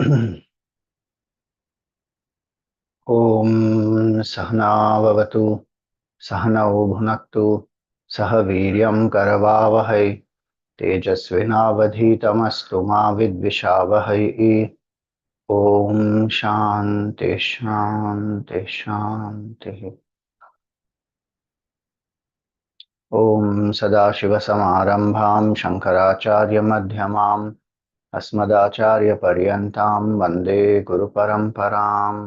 ॐ सहना भवतु सहनौ भुनक्तु सह वीर्यं करवावहै तेजस्विनावधीतमस्तु मा विद्विषावहै। ॐ शान्ति शान्ति शान्तिः। ॐ सदाशिवसमारम्भां शङ्कराचार्यमध्यमाम् अस्मदाचार्यपर्यन्तां वन्दे गुरुपरम्पराम्।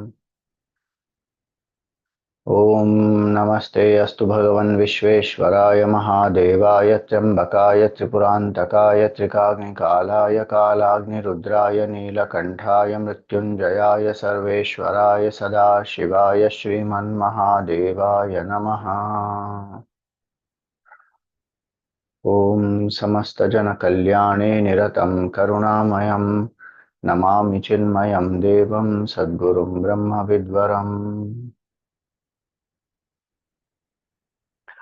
ॐ नमस्ते अस्तु भगवन् विश्वेश्वराय महादेवाय त्र्यम्बकाय त्रिपुरान्तकाय त्रिकाग्निकालाय कालाग्निरुद्राय नीलकण्ठाय मृत्युञ्जयाय सर्वेश्वराय सदाशिवाय श्रीमन्महादेवाय नमः। ॐ समस्तजनकल्याणे निरतं करुणामयं नमामि चिन्मयं देवं सद्गुरुं ब्रह्मविद्वरम्।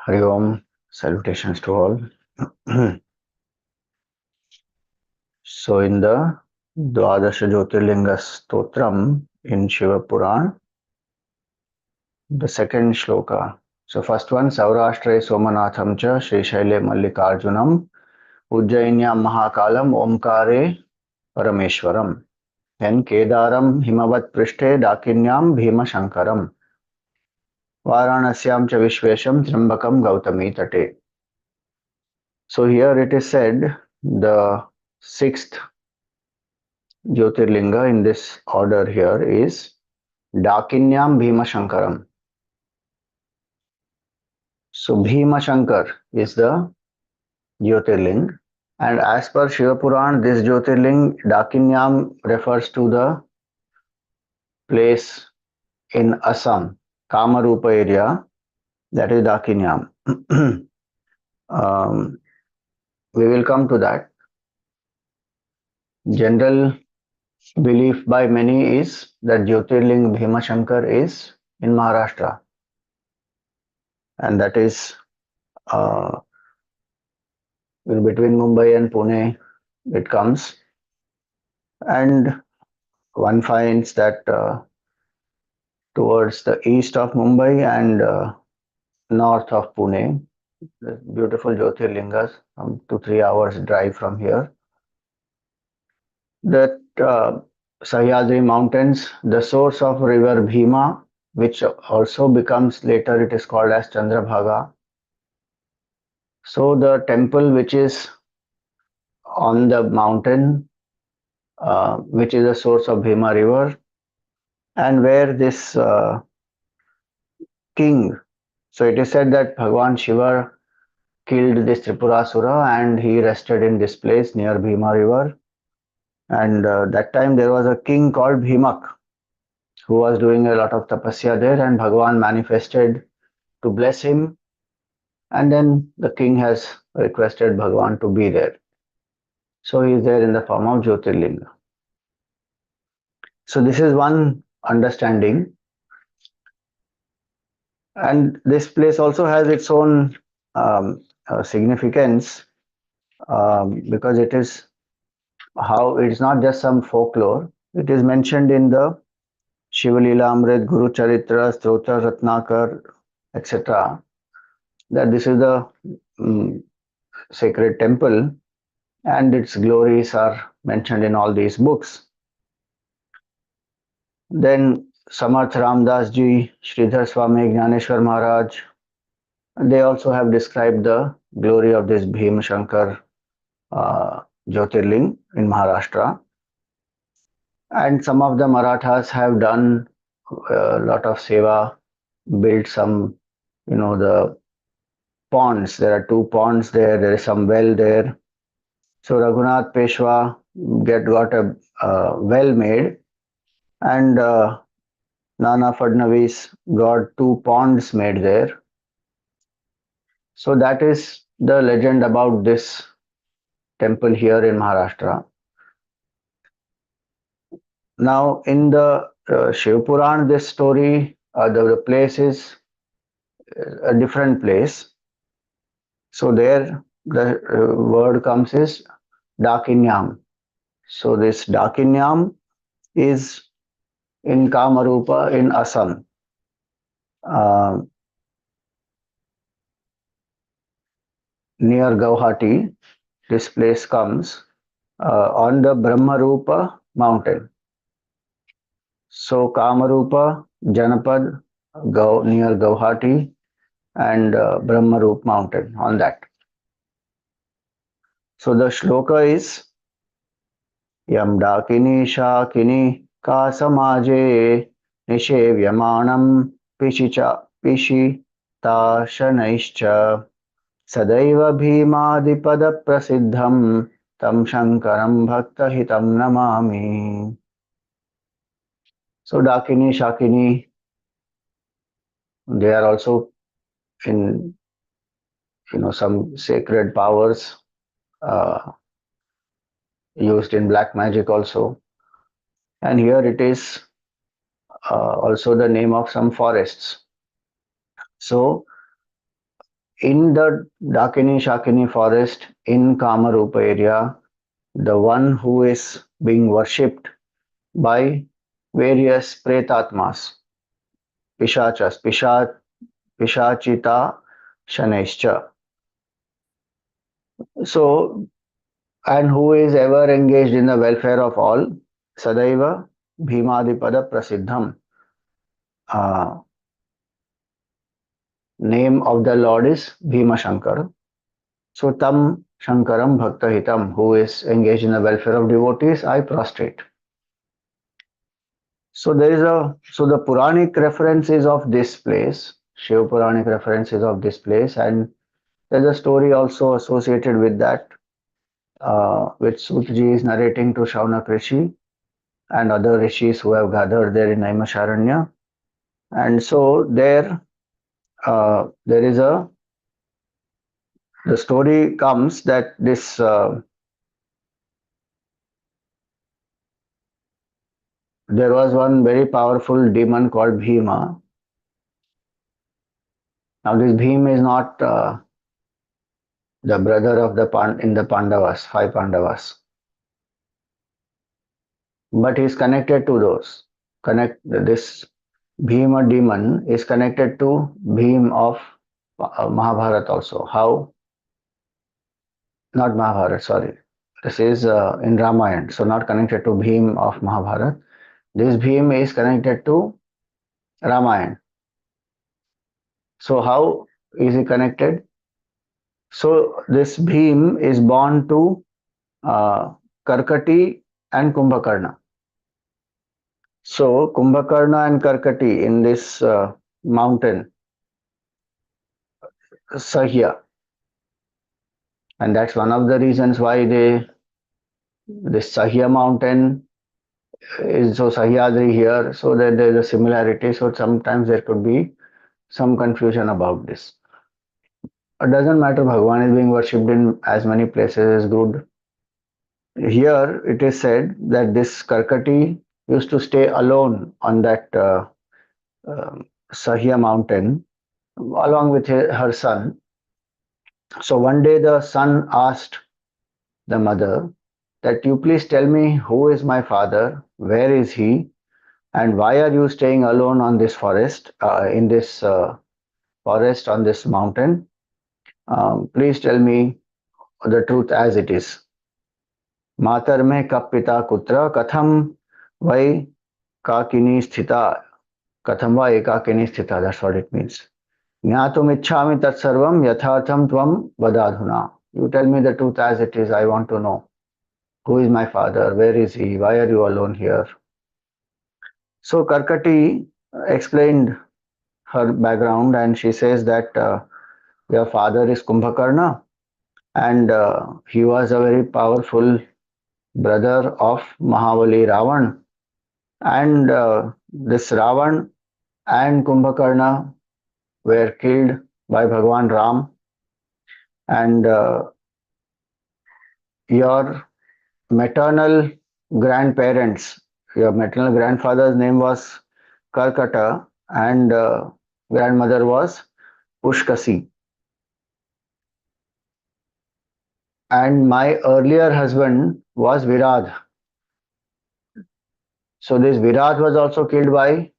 Hari Om, salutations to all. So in the Dvadasha Jyotirlinga Stotram in Shiva Purana, the second shloka. So first one, Saurashtre Somanatham cha Sri Shaile Mallikarjunam Ujjainyam Mahakalam Omkare Parameshwaram. Then Kedaram Himavat Prishte Dakinyam Bhimashankaram Varanasyam cha Vishvesham Trimbakam Gautami Tate. So here it is said the sixth Jyotirlinga in this order here is Dakinyam Bhimashankaram. So Bhimashankar is the Jyotirling, and as per Shiva Purana, this Jyotirling Dakinyam refers to the place in Assam, Kamarupa area, that is Dakinyam. We will come to that. General belief by many is that Jyotirling Bhimashankar is in Maharashtra, and that is between Mumbai and Pune it comes, and one finds that towards the east of Mumbai and north of Pune, the beautiful Jyotirlingas, 2 to 3 hours drive from here, that Sahyadri mountains, the source of river Bhima, which also becomes later it is called as Chandrabhaga. So the temple which is on the mountain, which is the source of Bhima river, and where this king, so it is said that Bhagwan Shiva killed this Tripurasura and he rested in this place near Bhima river. And that time there was a king called Bhimak who was doing a lot of tapasya there, and Bhagwan manifested to bless him, and then the king has requested Bhagwan to be there. So he is there in the form of Jyotirlinga. So this is one understanding, and this place also has its own significance because it is how it's not just some folklore. It is mentioned in the Shiva Leela Amrit, Guru Charitra, Stotra Ratnakar, etc. that this is the sacred temple, and its glories are mentioned in all these books. Then Samarth Ramdas ji, Sridhar Swami, Jnaneshwar Maharaj, they also have described the glory of this Bhimashankar Jyotirling in Maharashtra. And some of the Marathas have done a lot of seva, built some, the ponds. There are 2 ponds there. There is some well there. So Raghunath Peshwa got a well made, and Nana Fadnavis got 2 ponds made there. So that is the legend about this temple here in Maharashtra. Now in the Shiva Purana, this story, the place is a different place. So there the word comes is Dakinyam. So this Dakinyam is in Kamarupa in Assam. Uh, Near Guwahati, this place comes on the Brahmarupa mountain. So Kamarupa, Janapad, near Guwahati, and Brahmarup mountain on that. So the shloka is Yam Dakini Shakini Ka Samaje Nishevyamanan Pishita Shanaischa Sadaiva Bhimadipad Prasiddham Tam Shankaram Bhakta Hitam Namami. So Dakini, Shakini, they are also in some sacred powers uh, used in black magic also. And here it is also the name of some forests. So in the Dakini Shakini forest in Kamarupa area, the one who is being worshipped by various pretatmas, pishachas, pishachita shanescha. So, and who is ever engaged in the welfare of all, Sadaiva Bhimadipada Prasiddham. Name of the Lord is Bhimashankar. So Tam Shankaram Bhakta Hitam, who is engaged in the welfare of devotees, I prostrate. So the Puranic references of this place, Shiva Puranic references of this place, and there's a story also associated with that, which Sutji is narrating to Shaunak Rishi and other rishis who have gathered there in Naimisharanya. And so there is the story comes that there was one very powerful demon called Bhima. Now this Bhima is not the brother of in the Pandavas, five Pandavas, but he is connected to those. This Bhima demon is connected to Bhim of Mahabharata also. How? Not Mahabharata, sorry. This is in Ramayana, so not connected to Bhim of Mahabharata. This Bhim is connected to Ramayana. So how is he connected? So this Bhim is born to Karkati and Kumbhakarna. So Kumbhakarna and Karkati in this mountain, Sahya, and that's one of the reasons why this Sahya mountain is so Sahyadri here, so that there is a similarity. So sometimes there could be some confusion about this. It doesn't matter, Bhagwan is being worshipped in as many places is good. Here it is said that this Karkati used to stay alone on that Sahya mountain along with her son. So one day the son asked the mother that you please tell me who is my father, where is he, and why are you staying alone on this forest, in this forest on this mountain? Please tell me the truth as it is. मातर में cup पिता कुत्र कथम वै काकिनी स्थिता कथम वा एकाकिनी स्थिता. That's what it means. ज्ञातुम इच्छामि तत्सर्वम यथार्थम त्वम वदाधुना. You tell me the truth as it is. I want to know who is my father, where is he, why are you alone here? So Karkati explained her background, and she says that your father is Kumbhakarna, and he was a very powerful brother of Mahabali Ravan, and this Ravan and Kumbhakarna were killed by Bhagwan Ram, and your maternal grandparents, your maternal grandfather's name was Karkata, and grandmother was Pushkasi. And my earlier husband was Virad. So this Virat was also killed by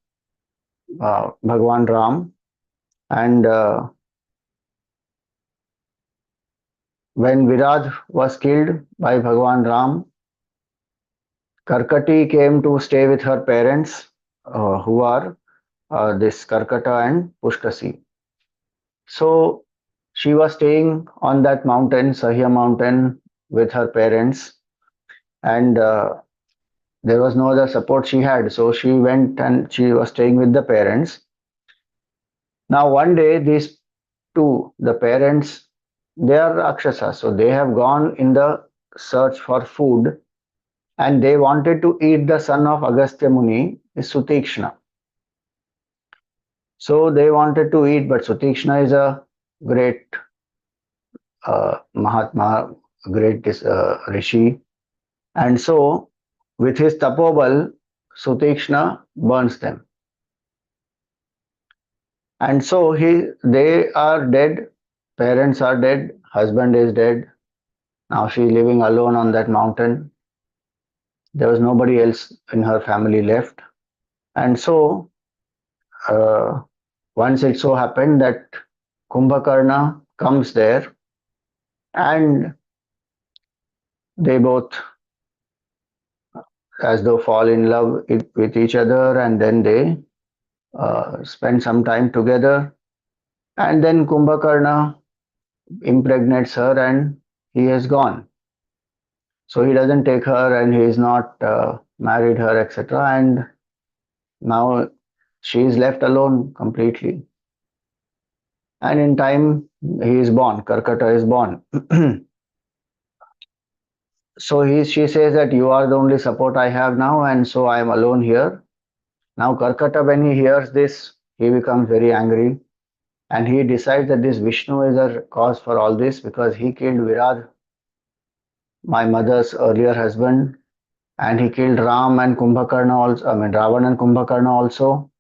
Bhagwan Ram, and when Virat was killed by Bhagwan Ram, Karkati came to stay with her parents, who are this Karkata and Pushkasi. So she was staying on that mountain, Sahya mountain, with her parents, and there was no other support she had. So she went and she was staying with the parents. Now, one day, these two, the parents, they are Rakshasas, so they have gone in the search for food, and they wanted to eat the son of Agastya Muni, is Sutikshna. So they wanted to eat, but Sutikshna is a great Mahatma, great Rishi. And so, with his tapobal, Sutikshna burns them. And so they are dead, parents are dead, husband is dead. Now she is living alone on that mountain. There was nobody else in her family left. And so, uh, once it so happened that Kumbhakarna comes there, and they both, as though, fall in love with each other, and then they spend some time together. And then Kumbhakarna impregnates her, and he has gone. So he doesn't take her, and he is not married her, etc. And now she is left alone completely. And in time, he is born. Karkata is born. So she says that you are the only support I have now, and so I am alone here. Now Karkata, when he hears this, he becomes very angry, and he decides that this Vishnu is a cause for all this, because he killed Virad, my mother's earlier husband, and he killed Ram and Kumbhakarna also. I mean Ravan and Kumbhakarna also.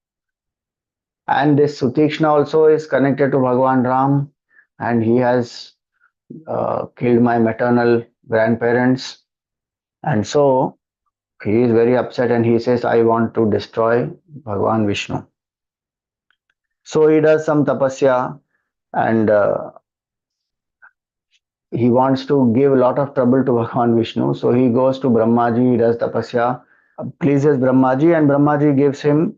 And this Sutikshna also is connected to Bhagwan Ram, and he has killed my maternal grandparents. And so he is very upset, and he says, I want to destroy Bhagwan Vishnu. So he does some tapasya, and he wants to give a lot of trouble to Bhagwan Vishnu. So he goes to Brahmaji, he does tapasya, pleases Brahmaji, and Brahmaji gives him,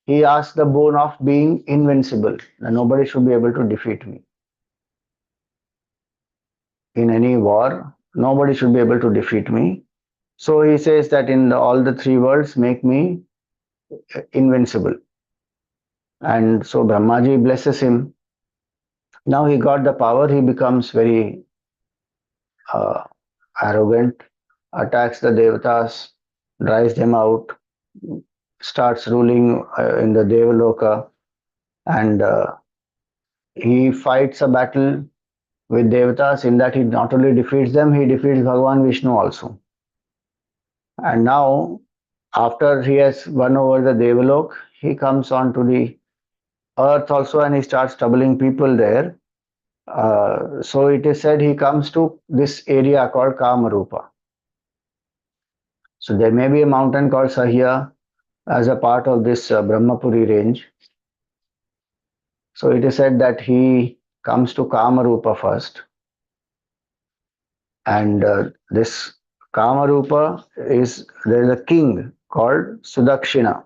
he asks the boon of being invincible. Nobody should be able to defeat me. In any war, nobody should be able to defeat me. So he says that in all the three worlds, make me invincible. And so Brahmaji blesses him. Now he got the power, he becomes very uh, arrogant, attacks the Devatas, drives them out, starts ruling in the Devaloka, and he fights a battle with Devatas. In that, he not only defeats them, he defeats Bhagavan Vishnu also. And now, after he has won over the Devalok, he comes on to the earth also, and he starts troubling people there. So it is said he comes to this area called Kamarupa. So there may be a mountain called Sahya as a part of this Brahmapuri range. So it is said that he comes to Kamarupa first, and this Kamarupa is, there is a king called Sudakshina,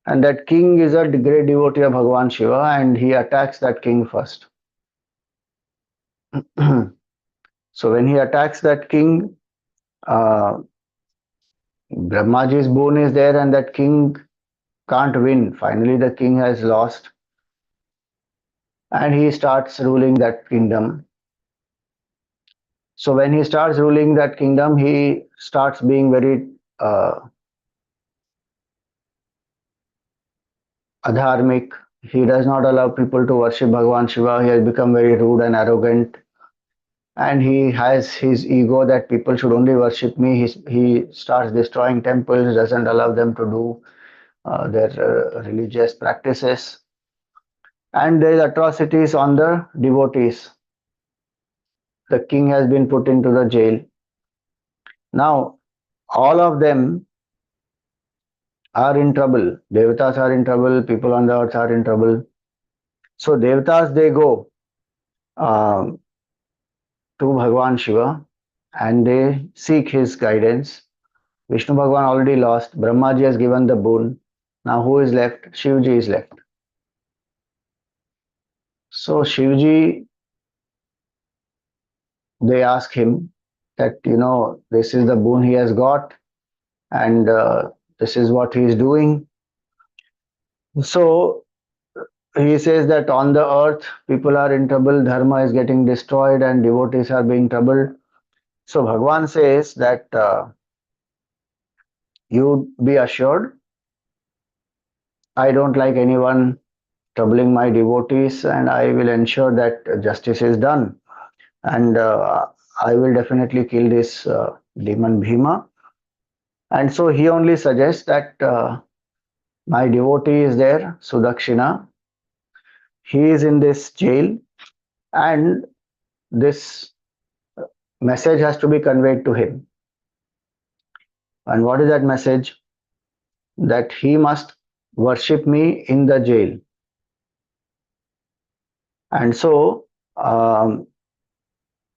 and that king is a great devotee of Bhagavan Shiva, and he attacks that king first. So when he attacks that king, uh, Brahmaji's boon is there, and that king can't win. Finally, the king has lost, and he starts ruling that kingdom. So when he starts ruling that kingdom, he starts being very adharmic. He does not allow people to worship Bhagavan Shiva. He has become very rude and arrogant, and he has his ego that people should only worship me. He starts destroying temples, doesn't allow them to do their religious practices, and there is atrocities on the devotees. The king has been put into the jail. Now, all of them are in trouble. Devatas are in trouble. People on the earth are in trouble. So Devatas, they go um, to Bhagwan Shiva and they seek his guidance. Vishnu Bhagwan already lost. Brahmaji has given the boon. Now who is left? Shivji is left. So Shivji, they ask him that, this is the boon he has got and this is what he is doing. So he says that on the earth, people are in trouble, dharma is getting destroyed, and devotees are being troubled. So Bhagwan says that you be assured, I don't like anyone troubling my devotees, and I will ensure that justice is done. And I will definitely kill this demon Bhima. And so he only suggests that my devotee is there, Sudakshina. He is in this jail, and this message has to be conveyed to him. And what is that message? That he must worship me in the jail. And so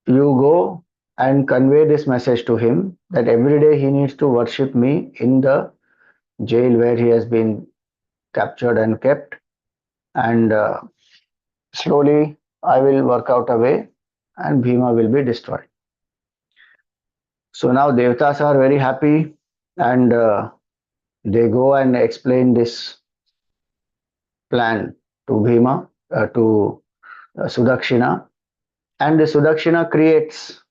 you go and convey this message to him that every day he needs to worship me in the jail where he has been captured and kept. And slowly I will work out a way and Bhima will be destroyed. So now Devatas are very happy and they go and explain this plan to Bhima, to Sudakshina, and the Sudakshina creates.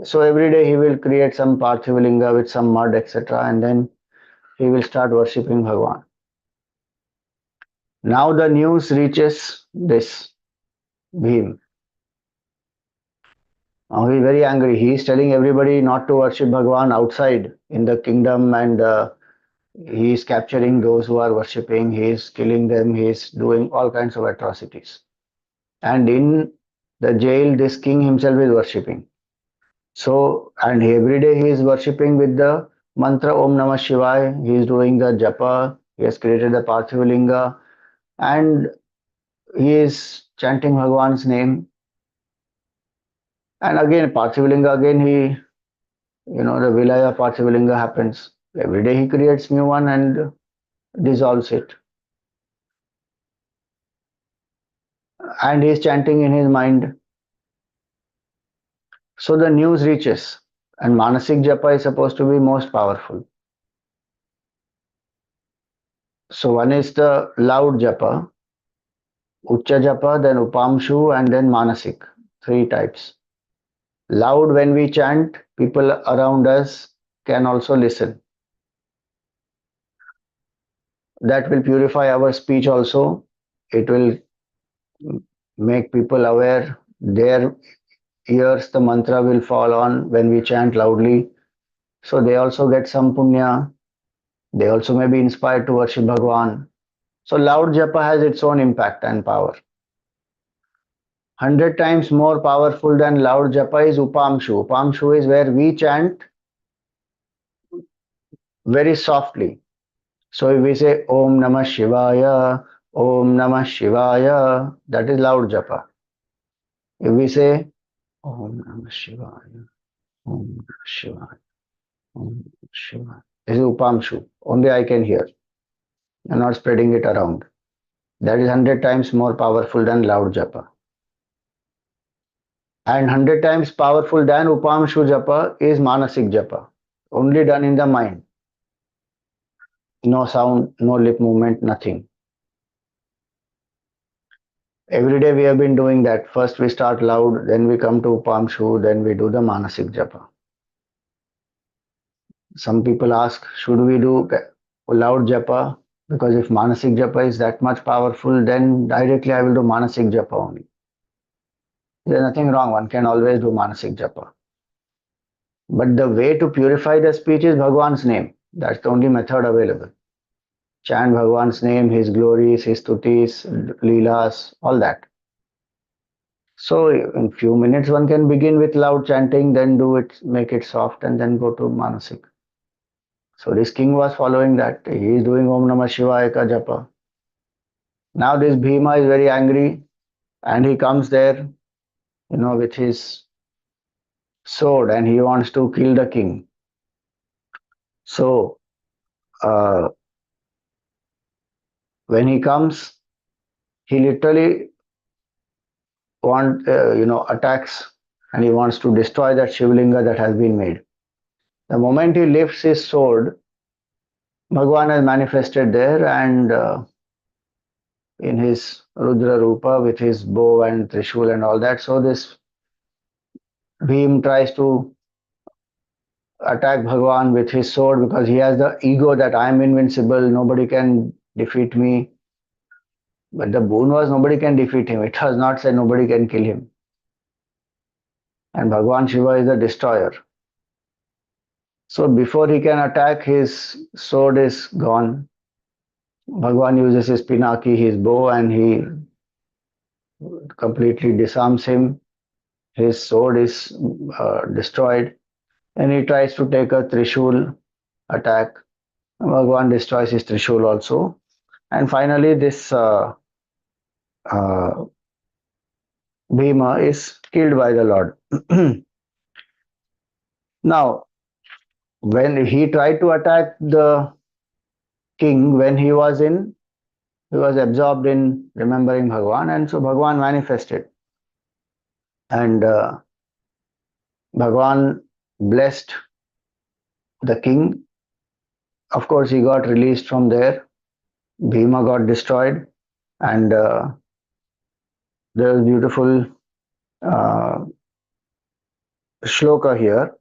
So every day he will create some Parthivalinga with some mud, etc., and then he will start worshipping Bhagwan. Now the news reaches this Bhim. Now he is very angry. He is telling everybody not to worship Bhagwan outside in the kingdom, and he is capturing those who are worshipping. He is killing them. He is doing all kinds of atrocities. And in the jail, this king himself is worshipping. So, and every day he is worshipping with the mantra Om Namah Shivaya. He is doing the japa. He has created the Parthivalinga and he is chanting Bhagwan's name. And again, Parthivalinga, again the Vilaya Parthivalinga happens. Every day he creates new one and dissolves it. And he is chanting in his mind. So the news reaches. And Manasik Japa is supposed to be most powerful. So one is the loud Japa, Ucha Japa, then Upamshu, and then Manasik. 3 types. Loud when we chant, people around us can also listen. That will purify our speech also. It will make people aware. Their ears, the mantra will fall on when we chant loudly. So they also get some punya. They also may be inspired to worship Bhagwan. So loud japa has its own impact and power. 100 times more powerful than loud japa is Upamshu. Upamshu is where we chant very softly. So if we say Om Namah Shivaya, Om Namah Shivaya, that is loud japa. If we say Om Namah Shivaya, Om Namah Shivaya, Om Namah Shivaya, this is Upamshu. Only I can hear. I'm not spreading it around. That is 100 times more powerful than loud japa. And 100 times powerful than Upamshu japa is Manasik japa. Only done in the mind. No sound, no lip movement, nothing. Every day we have been doing that. First we start loud, then we come to Upamshu, then we do the Manasik japa. Some people ask, should we do loud japa? Because if Manasik japa is that much powerful, then directly I will do Manasik japa only. There's nothing wrong. One can always do Manasik japa. But the way to purify the speech is Bhagwan's name. That's the only method available. Chant Bhagwan's name, his glories, his stutis, leelas, all that. So in few minutes one can begin with loud chanting, then do it, make it soft, and then go to Manasik. So this king was following that. He is doing Om Namah Shivaya ka japa. Now this Bhima is very angry and he comes there, with his sword and he wants to kill the king. So uh, when he comes, he literally attacks and he wants to destroy that Shivlinga that has been made. The moment he lifts his sword, Bhagwan has manifested there and in his Rudra Rupa with his bow and Trishul and all that. So this Bhim tries to attack Bhagwan with his sword because he has the ego that I am invincible, nobody can defeat me. But the boon was nobody can defeat him. It was not said nobody can kill him. And Bhagwan Shiva is the destroyer. So before he can attack, his sword is gone. Bhagwan uses his pinaki, his bow, and he completely disarms him. His sword is destroyed. And he tries to take a Trishul attack. Bhagwan destroys his Trishul also. And finally, this uh, Bhima is killed by the Lord. Now, when he tried to attack the king, when he was absorbed in remembering Bhagwan, and so Bhagwan manifested. And Bhagwan blessed the king. Of course, he got released from there. Bhima got destroyed, and there is beautiful uh, shloka here.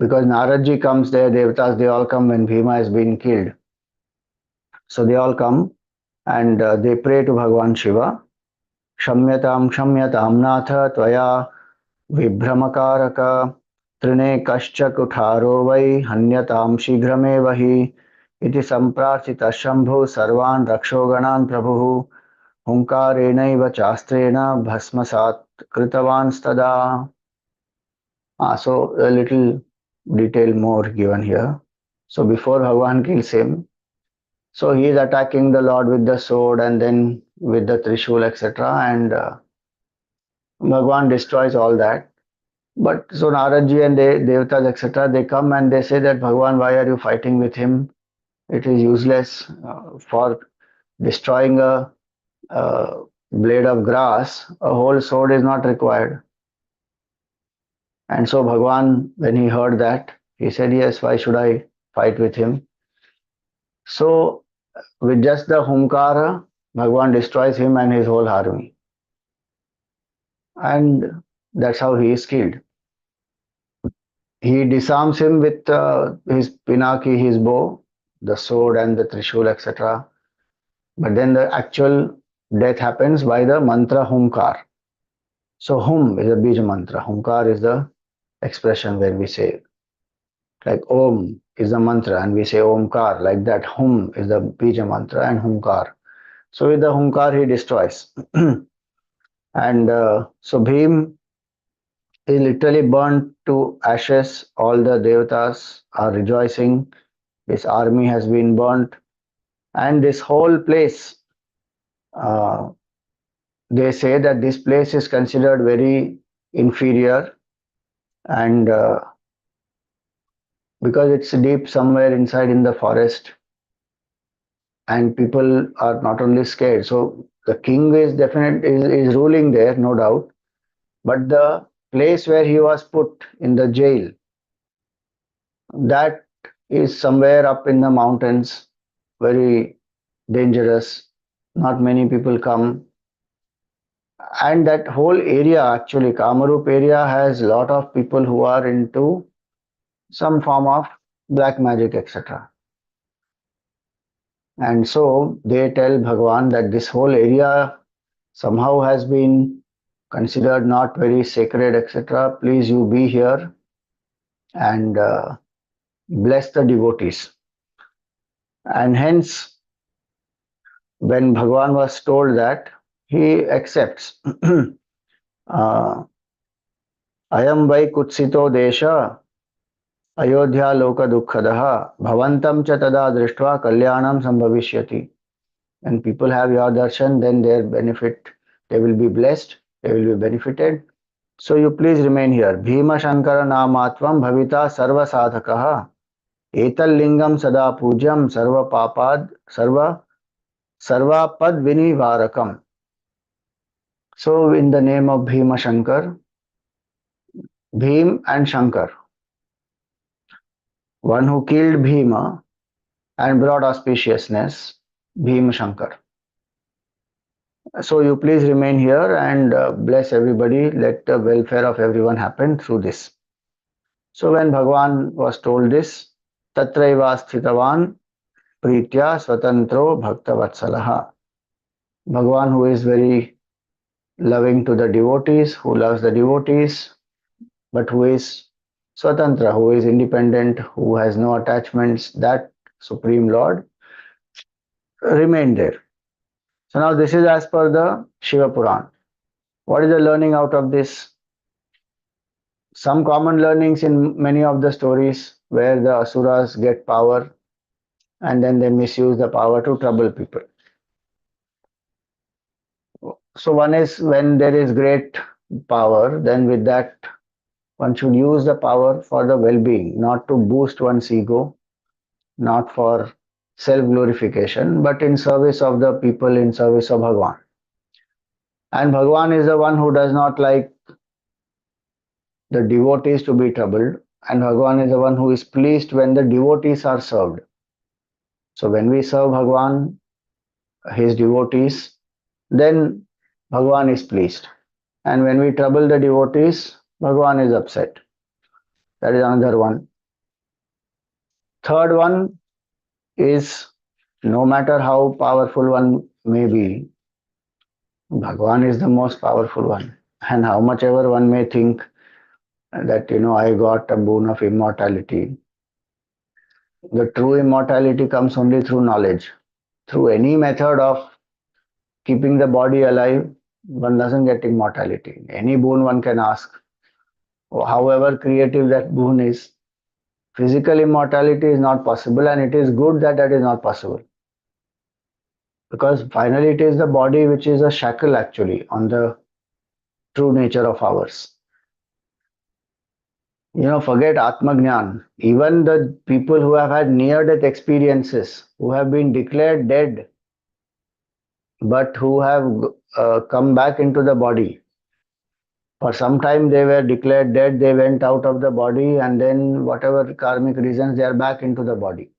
Because Naradji comes there, Devatas, they all come when Bhima has been killed. So they all come and they pray to Bhagwan Shiva. Shamyatam Shamyatam Natha Tvaya Vibhramakaraka Trine Kascha Kutharo Vai Hanyatam Shighrameva Hi Iti Samprarchita Shambhu Sarvan Rakshoganan Prabhu Hunkarenaiva Chastrena Bhasmasat Kritavan Stada. So a little detail more given here. So before Bhagwan kills him, so he is attacking the Lord with the sword and then with the Trishul, etc. And Bhagwan destroys all that. But so Naradji and Devatas, etc., they come and they say that Bhagwan, why are you fighting with him? It is useless for destroying a blade of grass. A whole sword is not required. And so Bhagwan, when he heard that, he said, yes, why should I fight with him? So with just the Humkara, Bhagwan destroys him and his whole army. And that's how he is killed. He disarms him with his pinaki, his bow, the sword and the trishul, etc. But then the actual death happens by the mantra Humkar. So Hum is a Bija mantra. Humkar is the expression where we say, like Om is the mantra and we say Omkar, like that Hum is the Bija mantra and Humkar. So with the Humkar he destroys. And so Bhim is literally burnt to ashes. All the devatas are rejoicing. His army has been burnt. And this whole place, uh, they say that this place is considered very inferior and because it's deep somewhere inside in the forest and people are not only scared. So the king is is ruling there, no doubt. But the place where he was put in the jail, that is somewhere up in the mountains, very dangerous. Not many people come. And that whole area, actually, Kamarup area, has a lot of people who are into some form of black magic, etc. And so they tell Bhagwan that this whole area somehow has been considered not very sacred, etc. Please, you be here and bless the devotees. And hence, when Bhagwan was told that, he accepts. Ayam vai kutsito desha Ayodhya loka dukkhadaha bhavantam cha tada drishtva kalyanam sambhavishyati. When people have your darshan, then their benefit, they will be blessed, they will be benefited. So you please remain here. Bhima Shankara Namatvam Bhavita Sarva Sadhakaha Etal Lingam Sada Pujyam Sarva Papad Sarva Pad Vinivarakam. So in the name of Bhima Shankar, Bhim and Shankar, one who killed Bhima and brought auspiciousness, Bhima Shankar. So you please remain here and bless everybody. Let the welfare of everyone happen through this. So when Bhagwan was told this, Tatraiva Sthitavan Pritya Swatantro Bhakta Vatsalaha. Bhagwan, who is very loving to the devotees, who loves the devotees, but who is Swatantra, who is independent, who has no attachments, that Supreme Lord remained there. So now this is as per the Shiva Purana. What is the learning out of this? Some common learnings in many of the stories where the asuras get power and then they misuse the power to trouble people. So one is when there is great power, then with that one should use the power for the well-being, not to boost one's ego, not for self-glorification, but in service of the people, in service of Bhagwan. And Bhagwan is the one who does not like the devotees to be troubled, and Bhagwan is the one who is pleased when the devotees are served. So when we serve Bhagwan, his devotees, then Bhagwan is pleased. And when we trouble the devotees, Bhagwan is upset. That is another one. Third one is no matter how powerful one may be, Bhagwan is the most powerful one. And how much ever one may think that, I got a boon of immortality, the true immortality comes only through knowledge. Through any method of keeping the body alive, one doesn't get immortality. Any boon one can ask, however creative that boon is, physical immortality is not possible, and it is good that that is not possible. Because finally it is the body which is a shackle actually on the true nature of ours. Forget Atmagnan. Even the people who have had near death experiences, who have been declared dead, but who have come back into the body. For some time they were declared dead, they went out of the body, and then whatever karmic reasons, they are back into the body.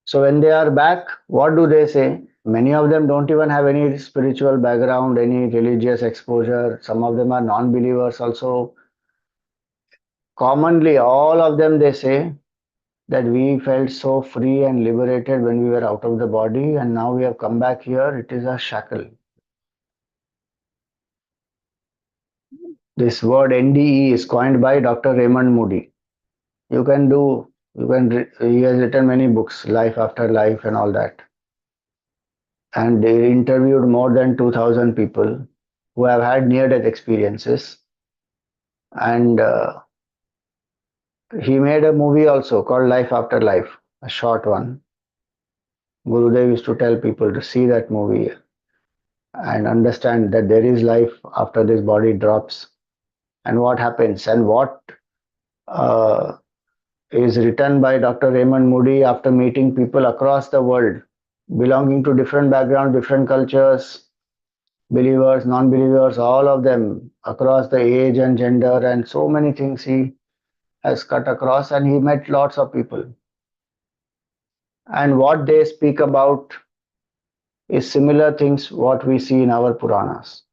So when they are back, what do they say? Many of them don't even have any spiritual background, any religious exposure. Some of them are non-believers also. Commonly, all of them, they say that we felt so free and liberated when we were out of the body, and now we have come back here. It is a shackle. This word NDE is coined by Dr. Raymond Moody. He has written many books, Life After Life and all that. And they interviewed more than 2,000 people who have had near-death experiences. And he made a movie also called Life After Life, a short one. Gurudev used to tell people to see that movie and understand that there is life after this body drops, and what happens, and what uh, is written by Dr. Raymond Moody after meeting people across the world, belonging to different backgrounds, different cultures, believers, non-believers, all of them across the age and gender, and so many things he has cut across, and he met lots of people. And what they speak about is similar things what we see in our Puranas.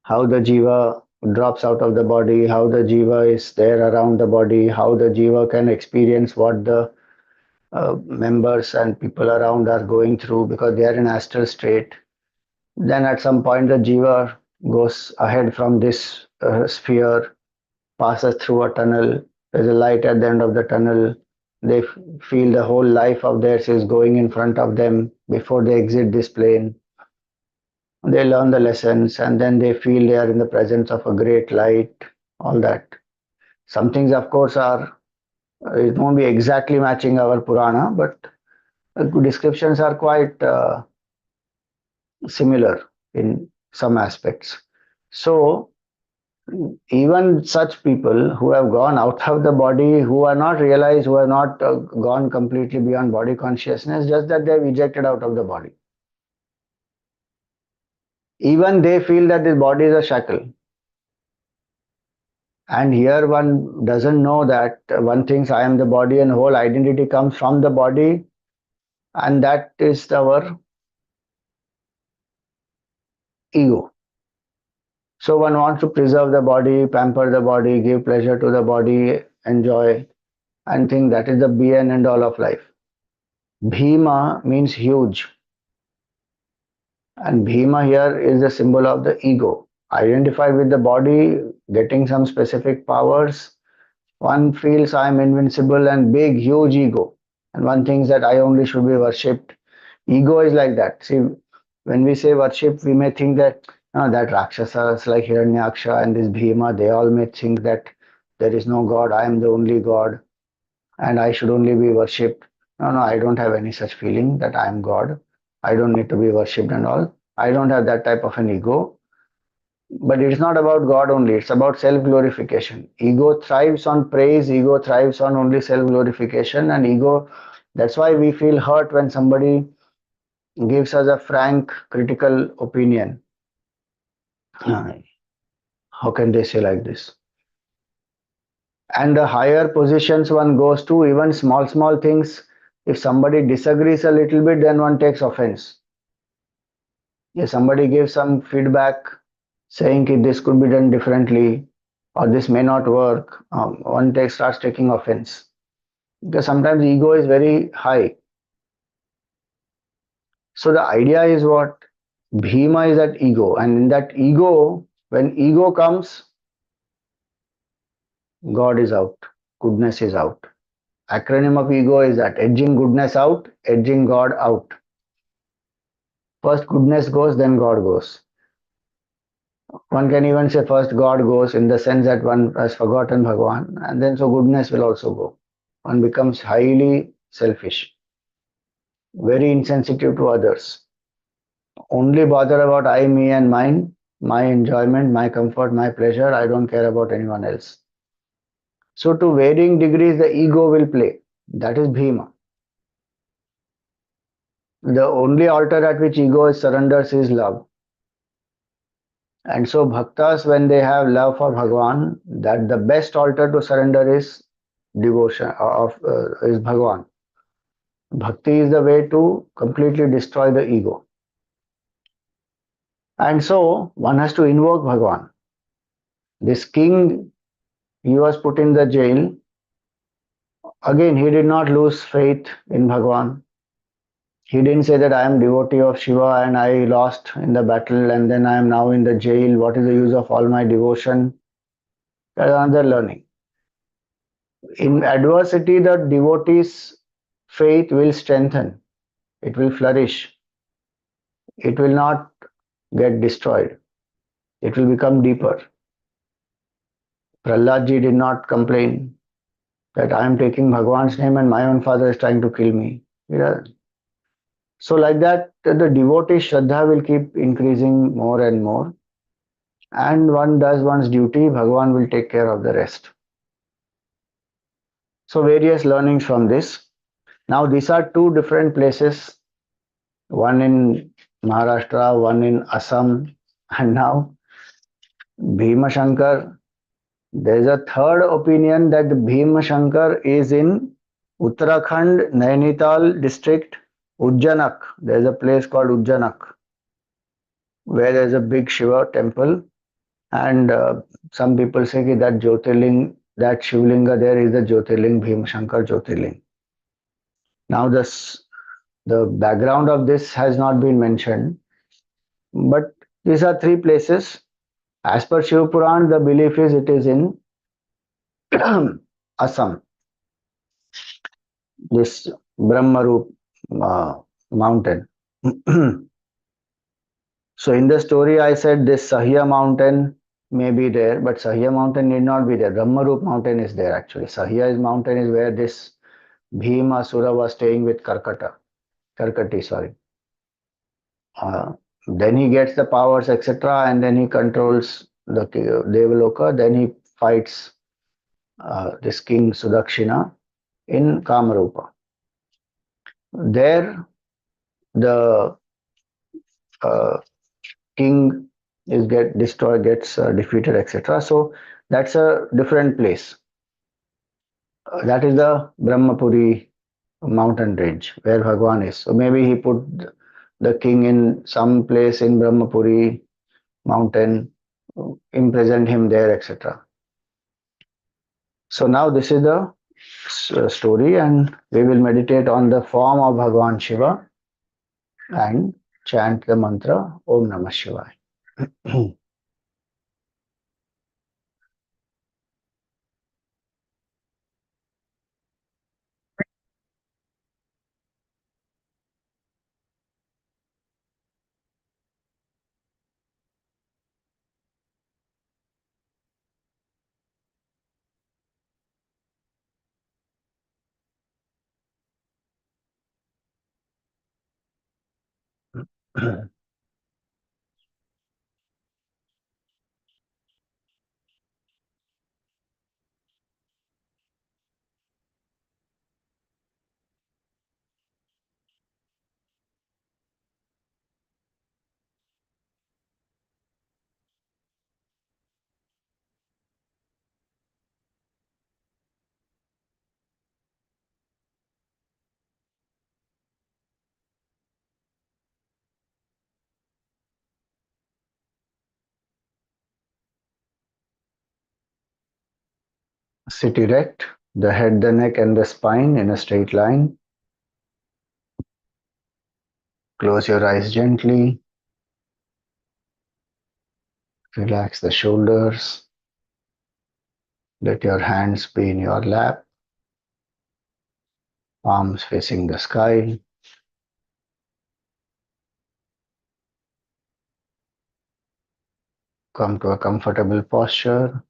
How the jiva drops out of the body, how the jiva is there around the body, how the jiva can experience what the members and people around are going through because they are in astral state. Then at some point the jiva goes ahead from this sphere, passes through a tunnel. There's a light at the end of the tunnel. They feel the whole life of theirs is going in front of them before they exit this plane. They learn the lessons and then they feel they are in the presence of a great light, all that. Some things, of course, are it won't be exactly matching our Purana, but descriptions are quite similar in some aspects. So, even such people who have gone out of the body, who are not realized, who are not gone completely beyond body consciousness, just that they have ejected out of the body. Even they feel that this body is a shackle. And here one doesn't know that one thinks I am the body and whole identity comes from the body, and that is our ego. So one wants to preserve the body, pamper the body, give pleasure to the body, enjoy, and think that is the be and end all of life. Bhima means huge, and Bhima here is the symbol of the ego. Identified with the body, getting some specific powers, one feels I am invincible and big, huge ego. And one thinks that I only should be worshipped. Ego is like that. See, when we say worship, we may think that that Rakshasas like Hiranyaksha and this Bhima, they all may think that there is no God, I am the only God, and I should only be worshipped. No, I don't have any such feeling that I am God. I don't need to be worshipped and all. I don't have that type of an ego. But it's not about God only, it's about self glorification. Ego thrives on praise, ego thrives on only self glorification, and ego, that's why we feel hurt when somebody gives us a frank critical opinion. How can they say like this? And the higher positions one goes to, even small things, if somebody disagrees a little bit, then one takes offense. If somebody gives some feedback saying that this could be done differently or this may not work, starts taking offense. Because sometimes ego is very high. So the idea is what? Bhima is that ego, and in that ego, when ego comes, God is out, goodness is out. Acronym of ego is that edging goodness out, edging God out. First goodness goes, then God goes. One can even say first God goes in the sense that one has forgotten Bhagwan, and then so goodness will also go. One becomes highly selfish, very insensitive to others. Only bother about I, me, and mine, my enjoyment, my comfort, my pleasure. I don't care about anyone else. So, to varying degrees, the ego will play. That is Bhima. The only altar at which ego surrenders is love. And so, bhaktas, when they have love for Bhagwan, that the best altar to surrender is devotion is Bhagwan. Bhakti is the way to completely destroy the ego. And so, one has to invoke Bhagwan. This king, he was put in the jail. Again, he did not lose faith in Bhagwan. He didn't say that I am devotee of Shiva and I lost in the battle and then I am now in the jail. What is the use of all my devotion? That's another learning. In adversity, the devotee's faith will strengthen. It will flourish. It will not get destroyed. It will become deeper. Prahladji did not complain that I am taking Bhagwan's name and my own father is trying to kill me. Yeah. So like that, the devotee Shraddha will keep increasing more and more. And one does one's duty, Bhagwan will take care of the rest. So various learnings from this. Now these are two different places, one in Maharashtra, one in Assam, and now Bhimashankar. There is a third opinion that Bhimashankar is in Uttarakhand, Nainital district, Ujjanak. There is a place called Ujjanak where there is a big Shiva temple, and some people say that Jyotirling, that Shivlinga there is the Jyotirling, Bhimashankar Jyotirlinga. Now the background of this has not been mentioned, but these are three places. As per Shiva Purana, the belief is it is in Assam, this Brahmarup mountain. So in the story, I said this Sahya mountain may be there, but Sahya mountain need not be there. Brahmarup mountain is there actually. Sahya is mountain is where this Bhima Asura was staying with Karkati, sorry. Uh, then he gets the powers, etc., and then he controls the Devaloka. Then he fights this king Sudakshina in Kamarupa. There, the uh, king is get destroyed, gets defeated, etc. So that's a different place. That is the Brahmapuri mountain range where Bhagwan is. So maybe he put the king in some place in Brahmapuri mountain, imprisoned him there, etc. So now this is the story, and we will meditate on the form of Bhagwan Shiva and chant the mantra Om Namah Shivaya. Sit erect, the head, the neck, and the spine in a straight line. Close your eyes gently. Relax the shoulders. Let your hands be in your lap, palms facing the sky. Come to a comfortable posture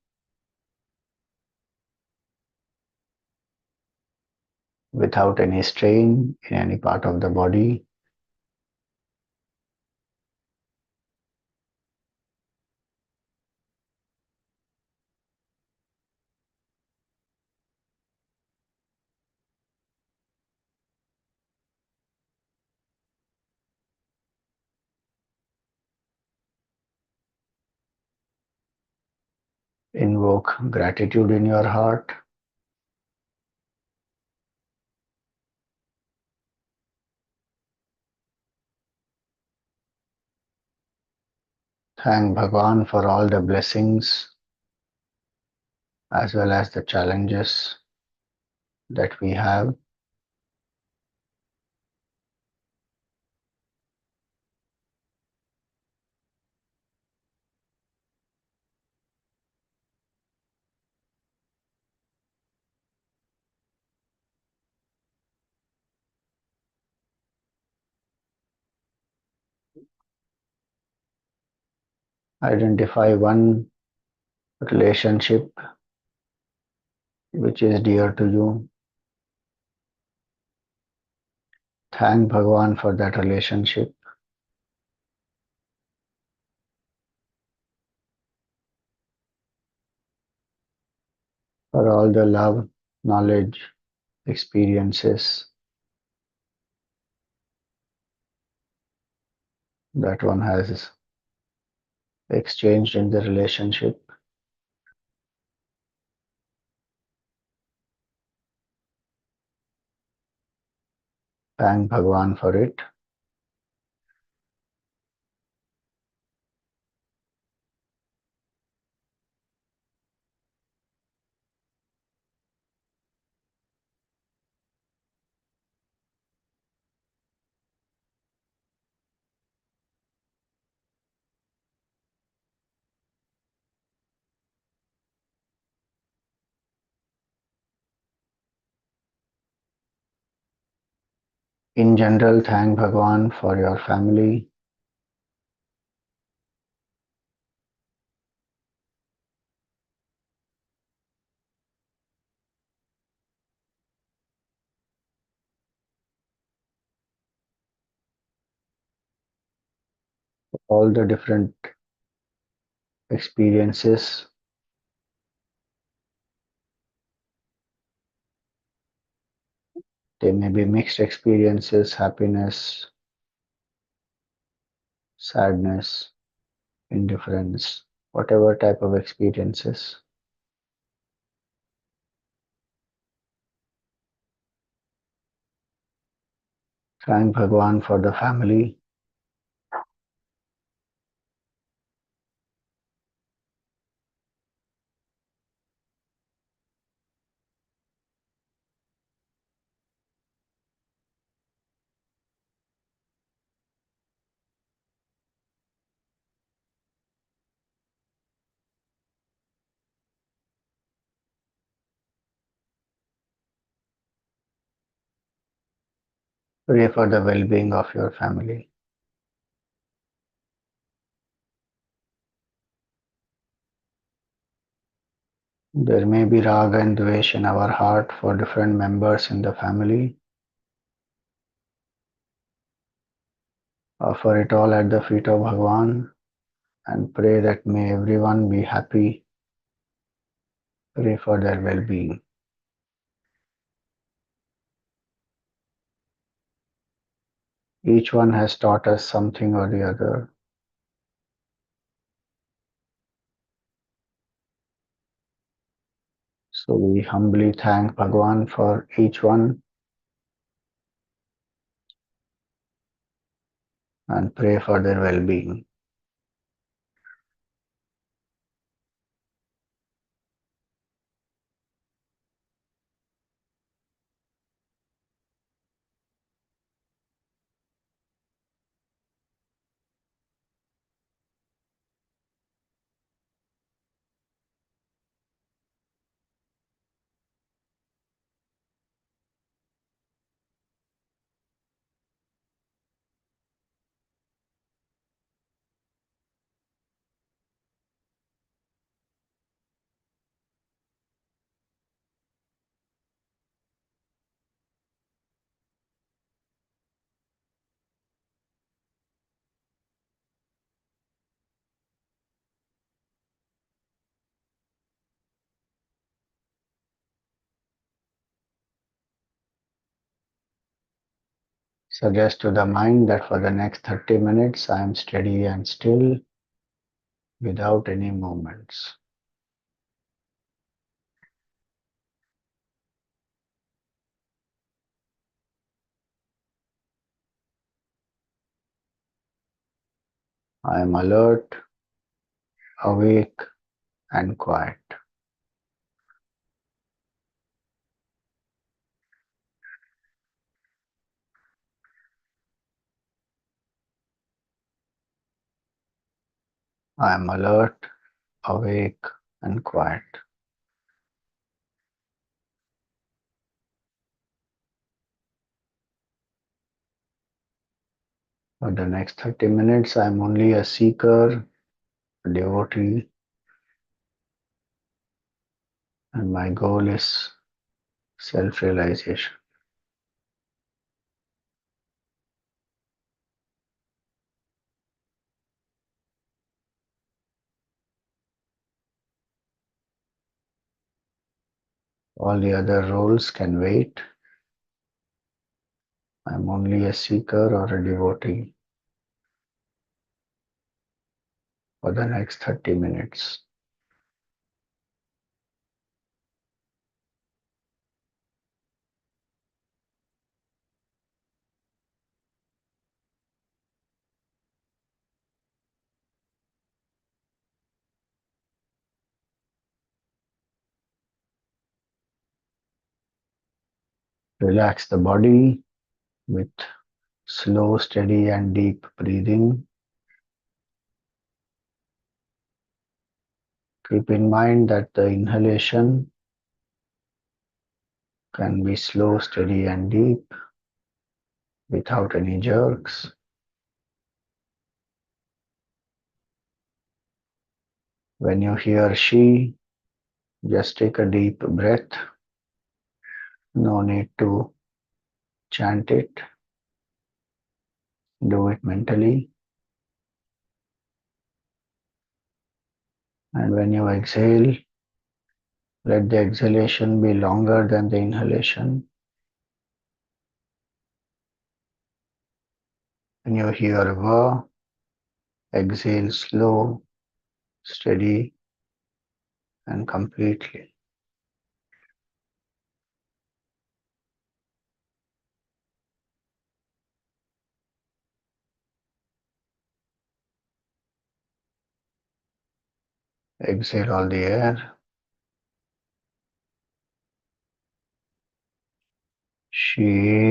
without any strain in any part of the body. Invoke gratitude in your heart. Thank Bhagwan for all the blessings as well as the challenges that we have. Identify one relationship which is dear to you. Thank Bhagwan for that relationship, for all the love, knowledge, experiences that one has exchanged in the relationship. Thank Bhagwan for it. In general, thank Bhagwan for your family, all the different experiences. They may be mixed experiences, happiness, sadness, indifference, whatever type of experiences. Thank Bhagwan for the family. Pray for the well being of your family. There may be raga and dvesh in our heart for different members in the family. Offer it all at the feet of Bhagwan and pray that may everyone be happy. Pray for their well being. Each one has taught us something or the other. So we humbly thank Bhagwan for each one and pray for their well being. Suggest to the mind that for the next 30 minutes I am steady and still without any movements. I am alert, awake, and quiet. I am alert, awake, and quiet. For the next 30 minutes, I am only a seeker, a devotee, and my goal is self realization. All the other roles can wait. I am only a seeker or a devotee for the next 30 minutes. Relax the body with slow, steady, and deep breathing. Keep in mind that the inhalation can be slow, steady, and deep without any jerks. When you hear she, just take a deep breath. No need to chant it. Do it mentally. And when you exhale, let the exhalation be longer than the inhalation. When you hear a va, exhale slow, steady, and completely. Exhale all the air. She.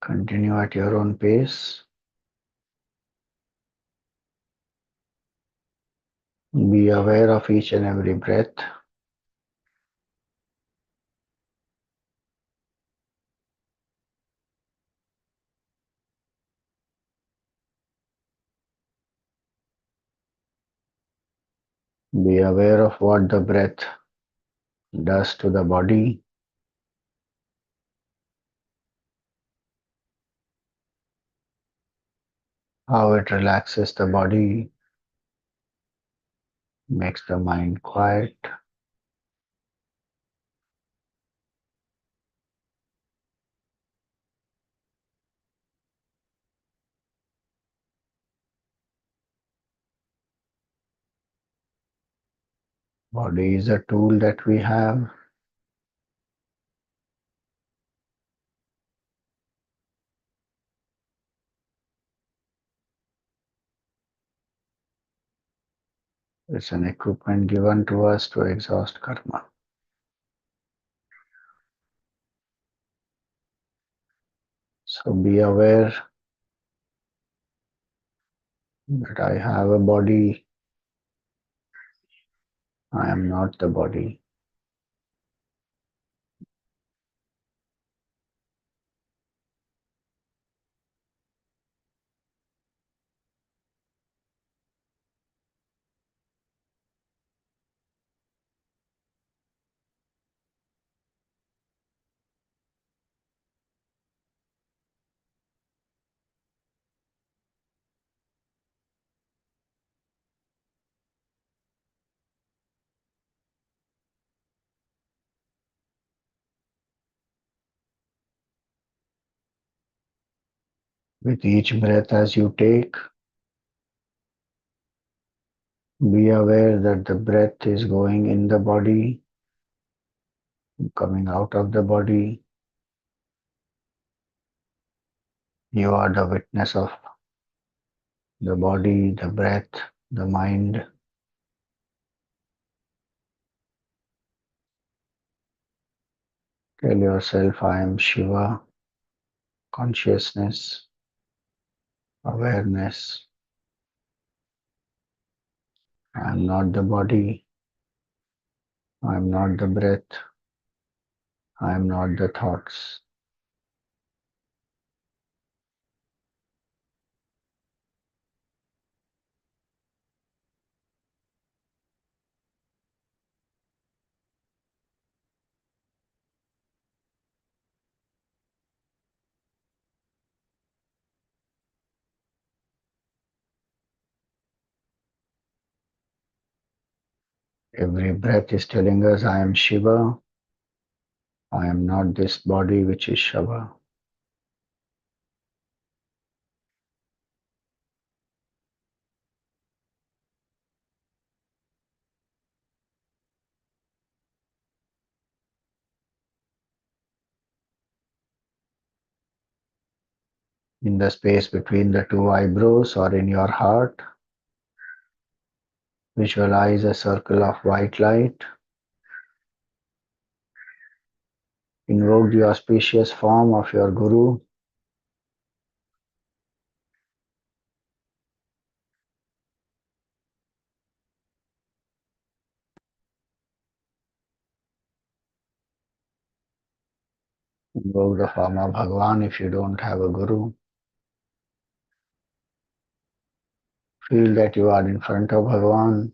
Continue at your own pace. Be aware of each and every breath. Be aware of what the breath does to the body. How it relaxes the body, makes the mind quiet. Body is a tool that we have. It's an equipment given to us to exhaust karma. So be aware that I have a body. I am not the body. With each breath as you take, be aware that the breath is going in the body, coming out of the body. You are the witness of the body, the breath, the mind. Tell yourself, I am Shiva, consciousness, awareness. I am not the body, I am not the breath, I am not the thoughts. Every breath is telling us, I am Shiva, I am not this body which is Shiva. In the space between the two eyebrows or in your heart, visualize a circle of white light. Invoke the auspicious form of your Guru. Invoke the form of Bhagwan if you don't have a Guru. Feel that you are in front of Bhagwan.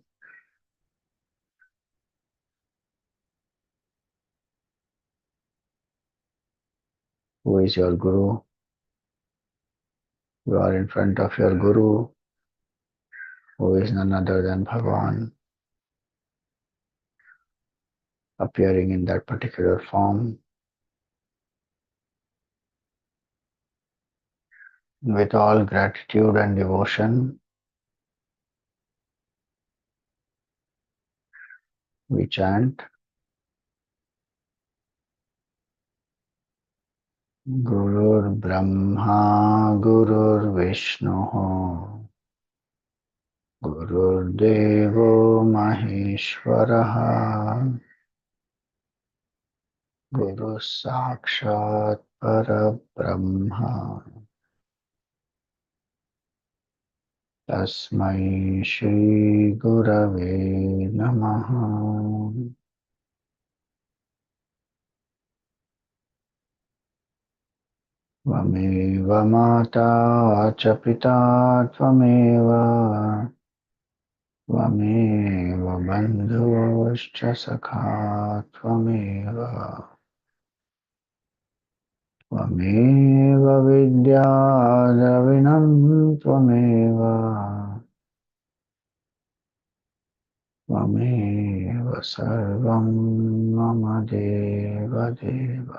Who is your Guru? You are in front of your Guru, who is none other than Bhagwan, appearing in that particular form. With all gratitude and devotion, we chant Gurur Brahma Gurur Vishnu Gurur Devo Maheshwaraha Guru Sakshat Parabrahma Tasmai Shri Gurave Namaha. Tvameva Mata च पिता त्वमेव त्वमेव बन्धुश्च सखा त्वमेव त्वमेव विद्या द्रविणं त्वमेव त्वमेव सर्वं मम देव देव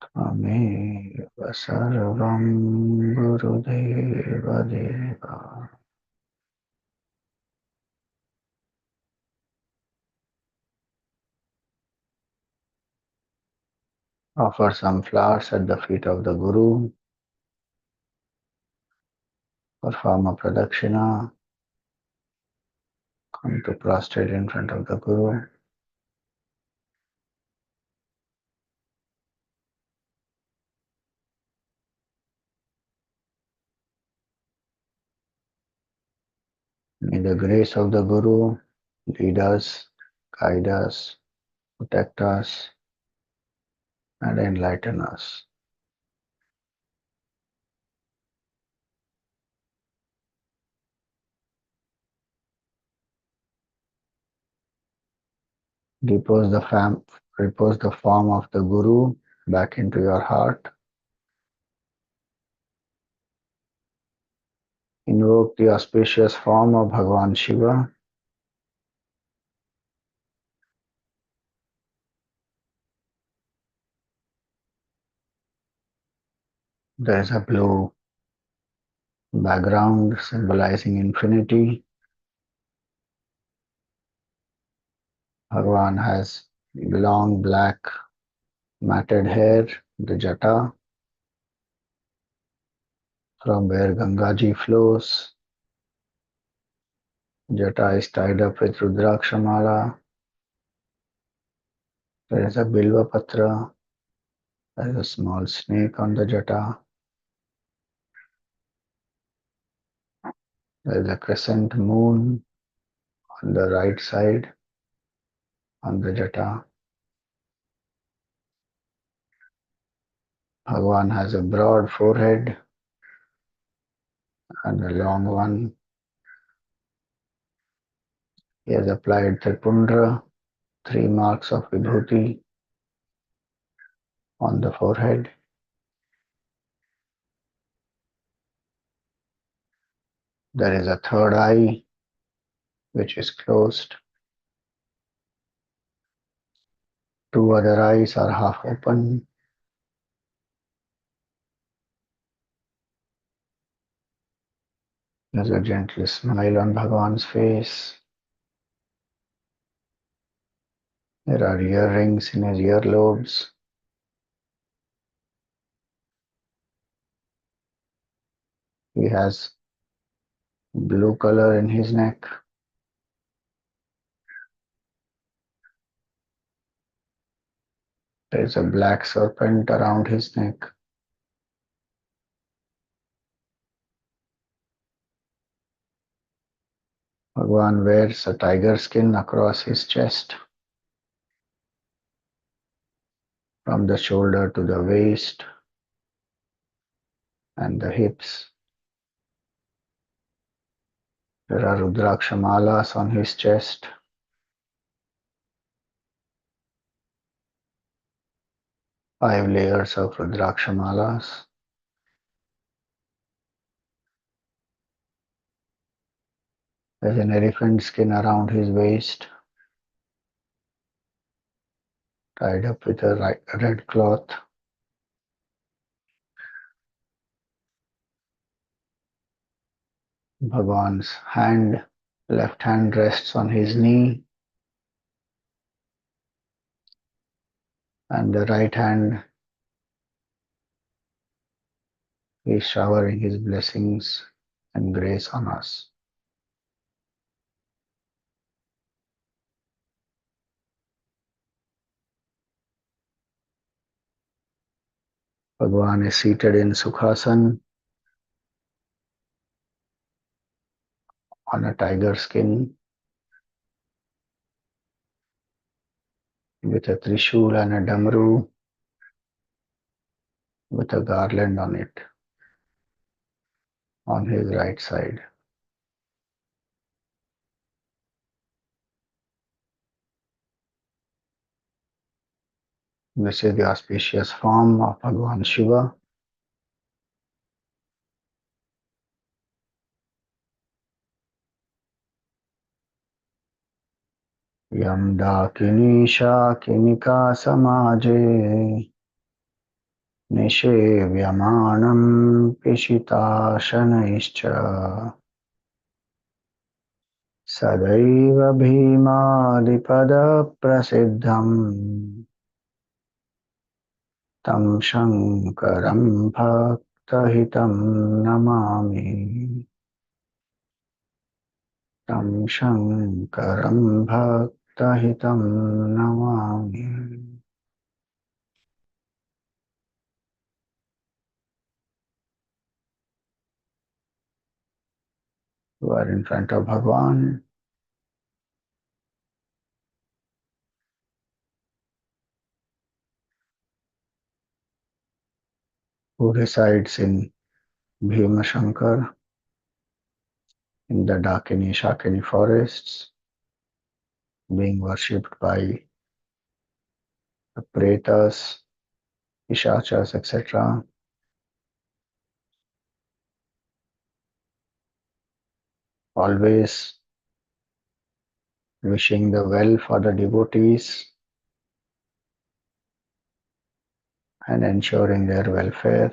त्वमेव सर्वं गुरुदेव देव. Offer some flowers at the feet of the Guru. Perform a pradakshina. Come to prostrate in front of the Guru. May the grace of the Guru lead us, guide us, protect us, and enlighten us. Repose repose the form of the Guru back into your heart. Invoke the auspicious form of Bhagwan Shiva. There is a blue background symbolizing infinity. Bhagwan has long black matted hair, the jata, from where Gangaji flows. Jata is tied up with Rudrakshamala. There is a Bilva Patra. There is a small snake on the jata. There is a crescent moon on the right side on the jata. Bhagwan has a broad forehead and a long one. He has applied Tripundra, three marks of Vibhuti on the forehead. There is a third eye which is closed. Two other eyes are half open. There's a gentle smile on Bhagwan's face. There are earrings in his earlobes. He has blue color in his neck. There is a black serpent around his neck. Bhagwan wears a tiger skin across his chest, from the shoulder to the waist and the hips. There are Rudraksha malas on his chest. Five layers of Rudraksha malas. There's an elephant skin around his waist, tied up with a red cloth. Bhagwan's left hand rests on his knee, and the right hand is showering his blessings and grace on us. Bhagwan is seated in Sukhasan on a tiger skin with a trishul and a damru with a garland on it on his right side. This is the auspicious form of Bhagwan Shiva. Yam dakini shakinika samaje Nishevyamanam Pishitashanaischa Sadaiva Bhimadipada Prasiddham Tam Shankaram Bhaktahitam Namami Tam Shankaram Bhaktahitam Namami. You are in front of Bhagwan, who resides in Bhimashankar in the Dakini Shakini forests, being worshipped by the pretas, Ishachas, etc., always wishing the well for the devotees and ensuring their welfare.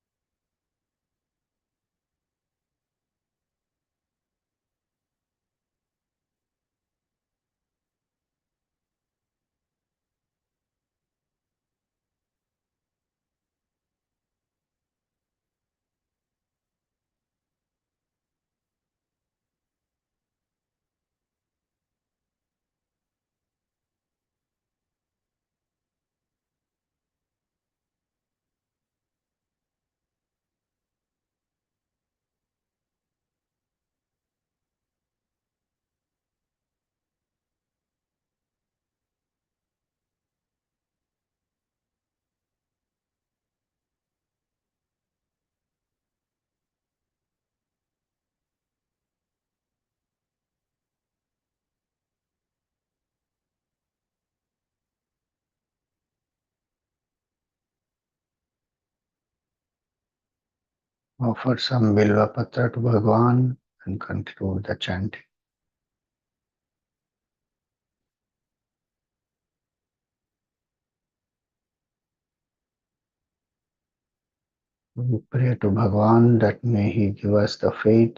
Offer some Bilva Patra to Bhagwan and conclude the chanting. We pray to Bhagwan that may he give us the faith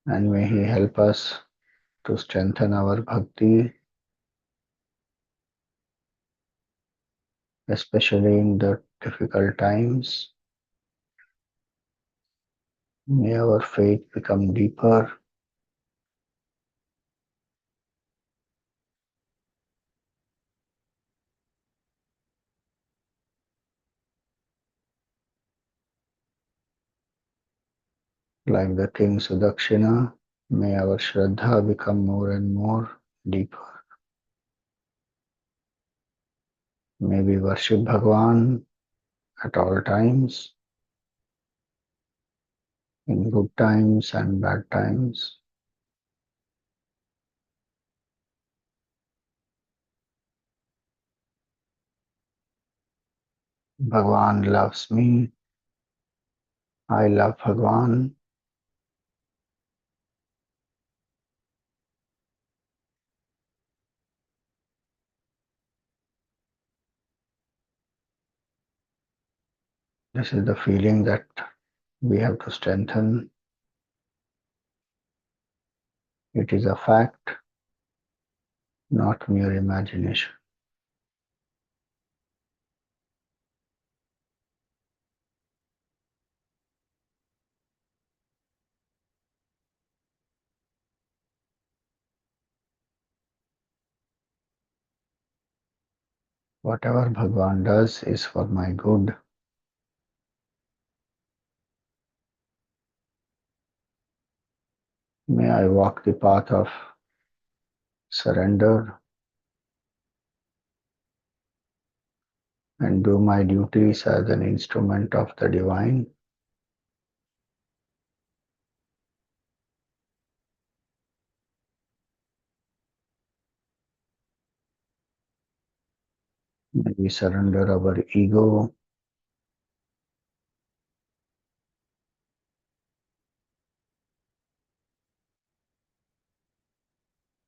and may he help us to strengthen our bhakti, especially in the difficult times. May our faith become deeper. Like the king Sudakshina, may our Shraddha become more and more deeper. May we worship Bhagwan at all times, in good times and bad times. Bhagwan loves me. I love Bhagwan. This is the feeling that we have to strengthen. It is a fact, not mere imagination. Whatever Bhagwan does is for my good. May I walk the path of surrender and do my duties as an instrument of the divine. May we surrender our ego.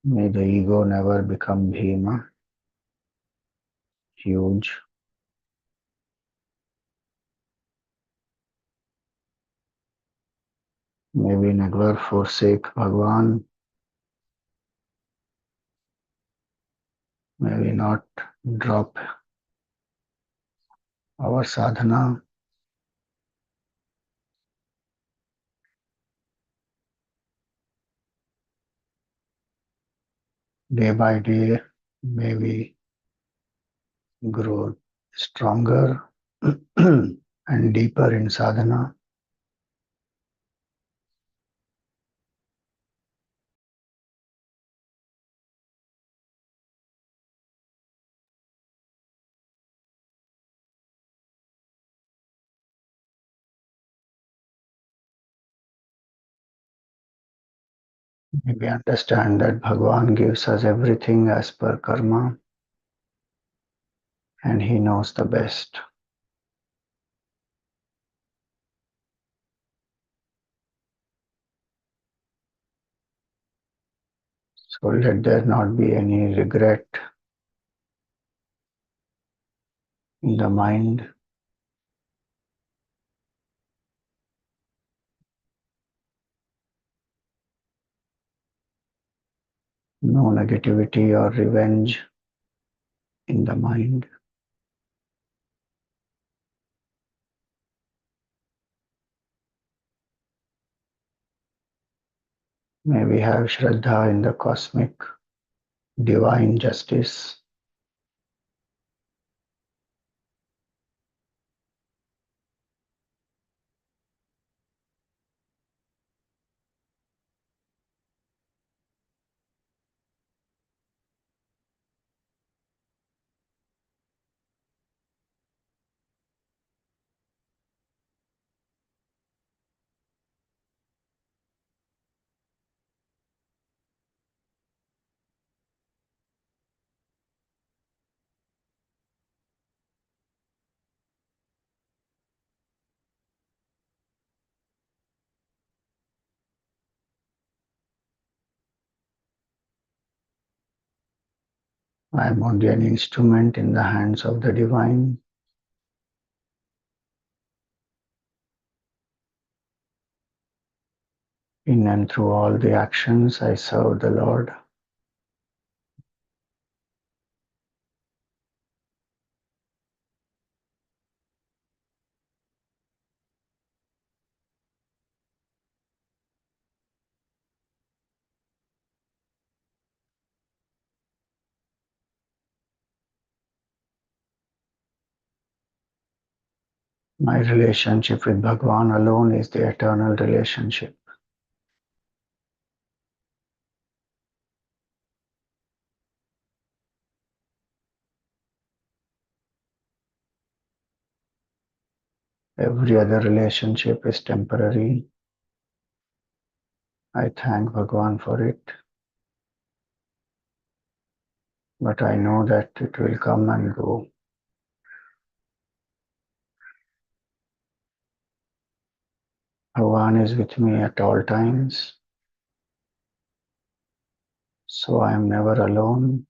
May the ego never become Bhima, huge. May we never forsake Bhagwan. May we not drop our sadhana. Day by day, may we grow stronger and deeper in sadhana. May we understand that Bhagwan gives us everything as per karma and he knows the best. So let there not be any regret in the mind. No negativity or revenge in the mind. May we have Shraddha in the cosmic divine justice. I am only an instrument in the hands of the divine. In and through all the actions, I serve the Lord. My relationship with Bhagwan alone is the eternal relationship. Every other relationship is temporary. I thank Bhagwan for it, but I know that it will come and go. Bhagwan is with me at all times, so I am never alone.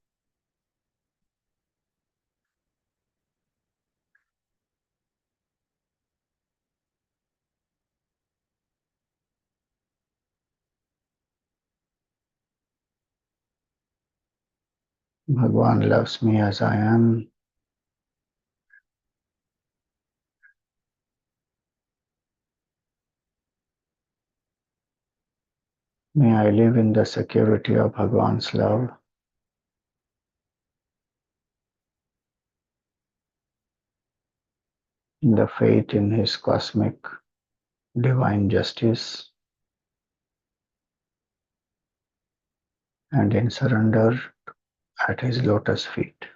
Bhagwan loves me as I am. May I live in the security of Bhagwan's love, in the faith in his cosmic divine justice, and in surrender at his lotus feet.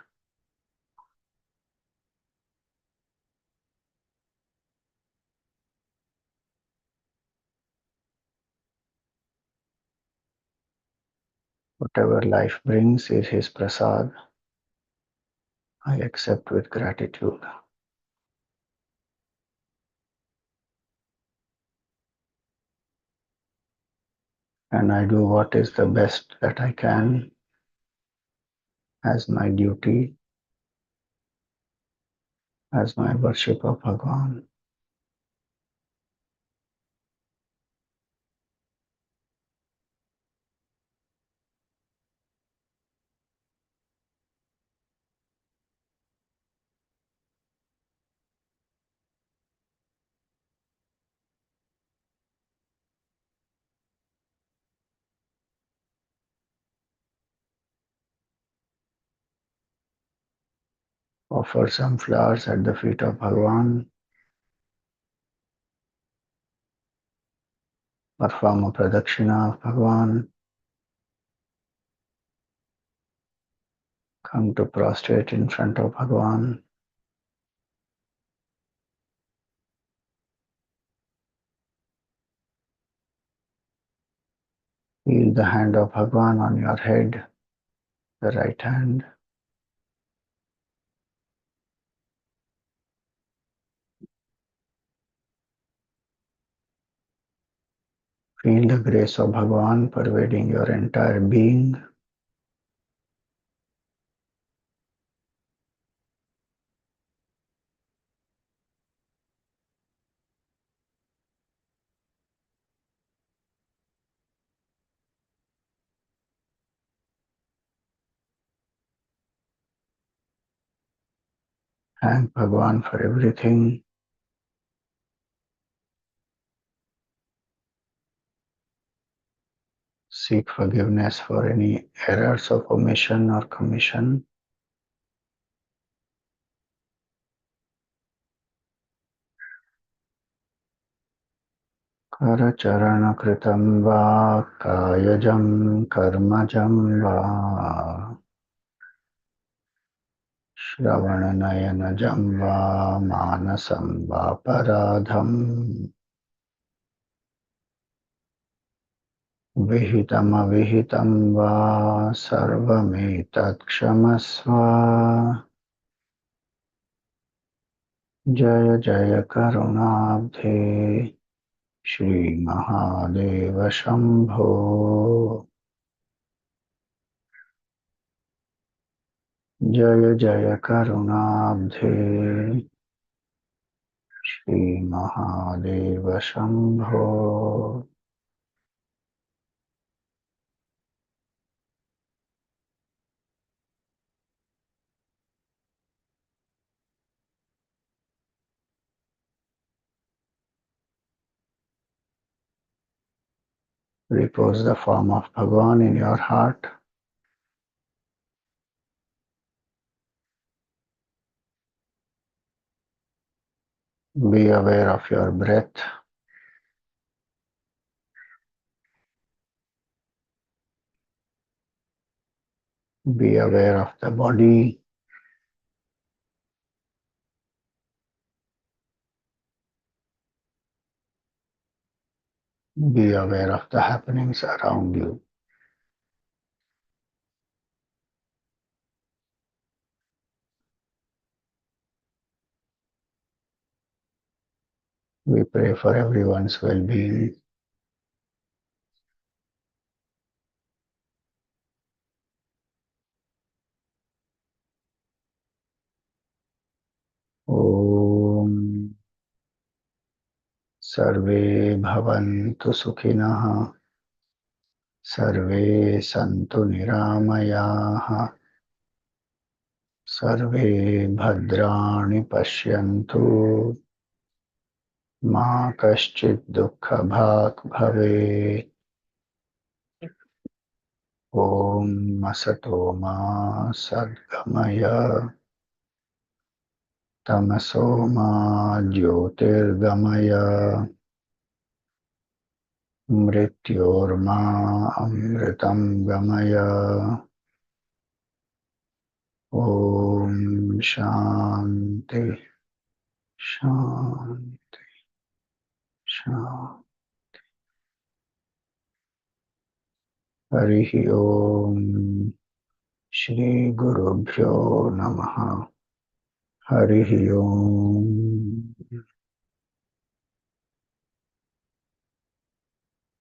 Whatever life brings is his prasad. I accept with gratitude. And I do what is the best that I can as my duty, as my worship of Bhagwan. Offer some flowers at the feet of Bhagwan. Perform a pradakshina of Bhagwan. Come to prostrate in front of Bhagwan. Feel the hand of Bhagwan on your head, the right hand. Feel the grace of Bhagwan pervading your entire being. Thank Bhagwan for everything. Seek forgiveness for any errors of omission or commission. करचरणकृतं वा कायजं कर्मजं वा श्रवणनयनजं वा मानसं वापराधं विहितमविहितं वा सर्वमेतत् क्षमस्व। जय जय करुणाब्धे श्री महादेव शंभो। जय जय करुणाब्धे Shri Mahadev Shambho. Repose the form of Bhagwan in your heart. Be aware of your breath. Be aware of the body. Be aware of the happenings around you. We pray for everyone's well-being. Om सर्वे भवन्तु सुखिनः सर्वे सन्तु निरामयाः सर्वे भद्राणि पश्यन्तु मा कश्चित् दुःखभाग् भवेत्। ॐ असतो मा सद्गमय तमसो मा ज्योतिर्गमय मृत्योर्मा अमृतं गमय। ॐ शान्ति शान्ति शान्ति। हरिः ॐ श्री गुरुभ्यो नमः। हरिः ॐ।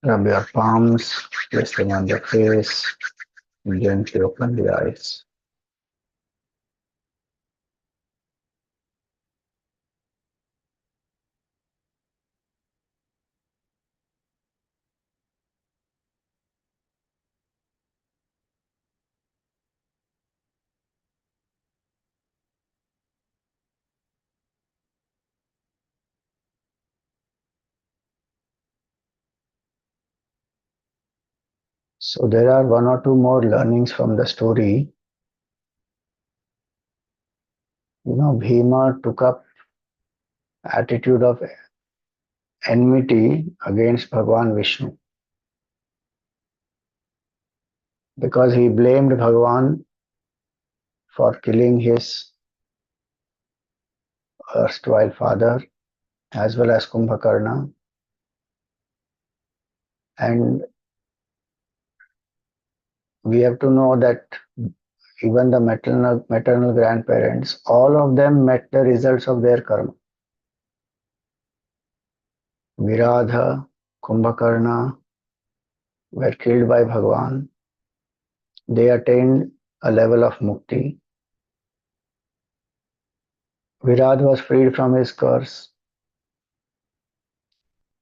Rub your palms, place them on the face, and gently open the eyes. So there are one or two more learnings from the story. Bhima took up attitude of enmity against Bhagwan Vishnu because he blamed Bhagwan for killing his erstwhile father as well as Kumbhakarna. And we have to know that even the maternal grandparents, all of them met the results of their karma. Viradha, Kumbhakarna were killed by Bhagwan. They attained a level of mukti. Virad was freed from his curse.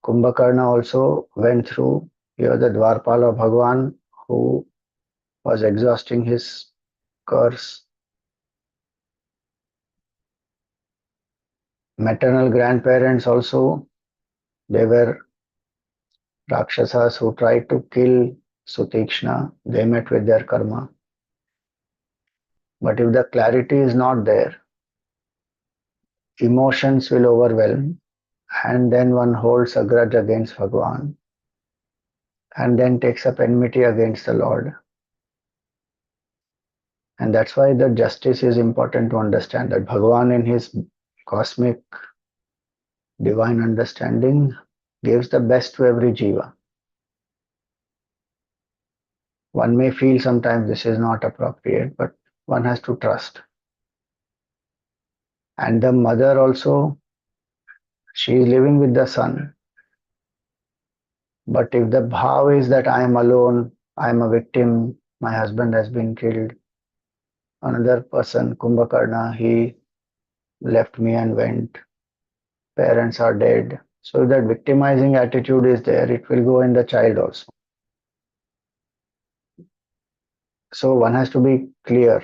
Kumbhakarna also went through. Here the Dwarpala of Bhagwan who was exhausting his curse. Maternal grandparents also, they were Rakshasas who tried to kill Sutikshna. They met with their karma. But if the clarity is not there, emotions will overwhelm, and then one holds a grudge against Bhagwan and then takes up enmity against the Lord. And that's why the justice is important to understand, that Bhagwan in his cosmic divine understanding gives the best to every jiva. One may feel sometimes this is not appropriate, but one has to trust. And the mother also, she is living with the son. But if the bhav is that I am alone, I am a victim, my husband has been killed, Another person, Kumbhakarna, he left me and went. Parents are dead. So if that victimizing attitude is there, it will go in the child also. So one has to be clear.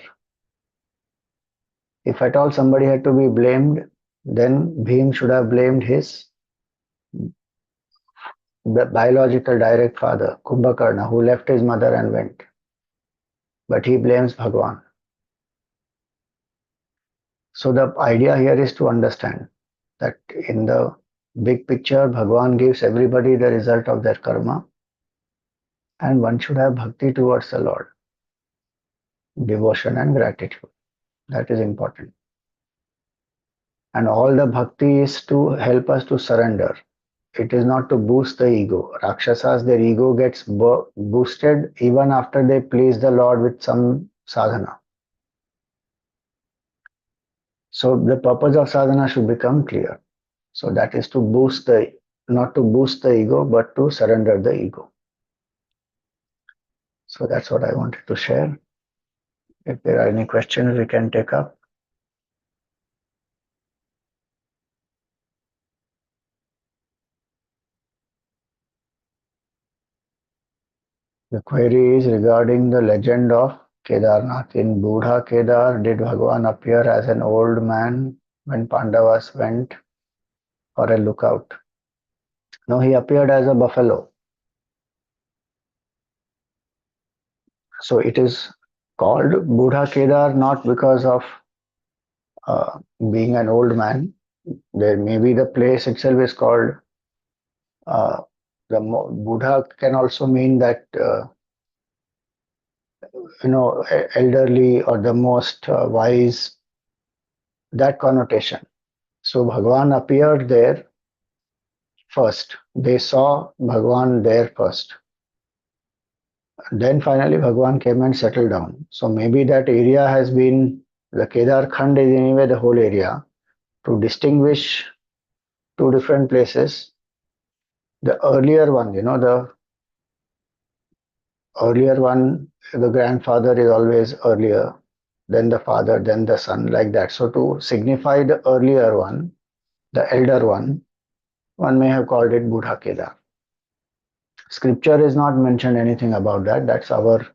If at all somebody had to be blamed, then Bhim should have blamed his the biological direct father, Kumbhakarna, who left his mother and went. But he blames Bhagwan. So the idea here is to understand that in the big picture, Bhagwan gives everybody the result of their karma, and one should have bhakti towards the Lord, devotion and gratitude. That is important. And all the bhakti is to help us to surrender. It is not to boost the ego. Rakshasas, their ego gets boosted even after they please the Lord with some sadhana. So the purpose of sadhana should become clear. So that is to boost the, not to boost the ego, but to surrender the ego. So that's what I wanted to share. If there are any questions, we can take up. The query is regarding the legend of Kedarnath. In Budha Kedar, did Bhagwan appear as an old man when Pandavas went for a lookout? No, he appeared as a buffalo. So it is called Budha Kedar not because of being an old man. There maybe the place itself is called uh, Buddha can also mean that elderly or the most wise, that connotation. So Bhagwan appeared there first. They saw Bhagwan there first. Then finally Bhagwan came and settled down. So maybe that area has been, the Kedar Khand is anyway the whole area. To distinguish two different places, the earlier one, the earlier one, the grandfather is always earlier, then the father, then the son, like that. So to signify the earlier one, the elder one may have called it Buddha Kedar. Scripture is not mentioned anything about that. That's our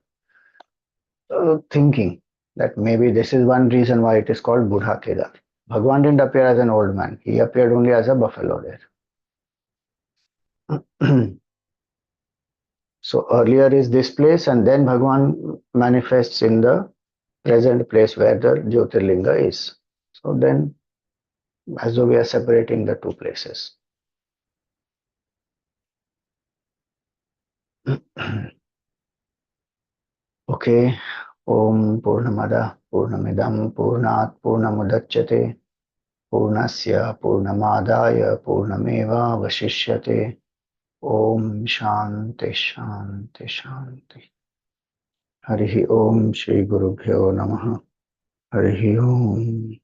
thinking that maybe this is one reason why it is called Buddha Kedar. Bhagwan didn't appear as an old man. He appeared only as a buffalo there. So earlier is this place and then Bhagwan manifests in the present place where the Jyotirlinga is. So then as though we are separating the two places. Okay. Om Purnamada Purnamidam Purnat Purnamudachyate Purnasya Purnamadaya Purnameva Vashishyate. Om Shanti Shanti Shanti. Harihi Om Shri Gurubhyo Namaha. Harihi Om.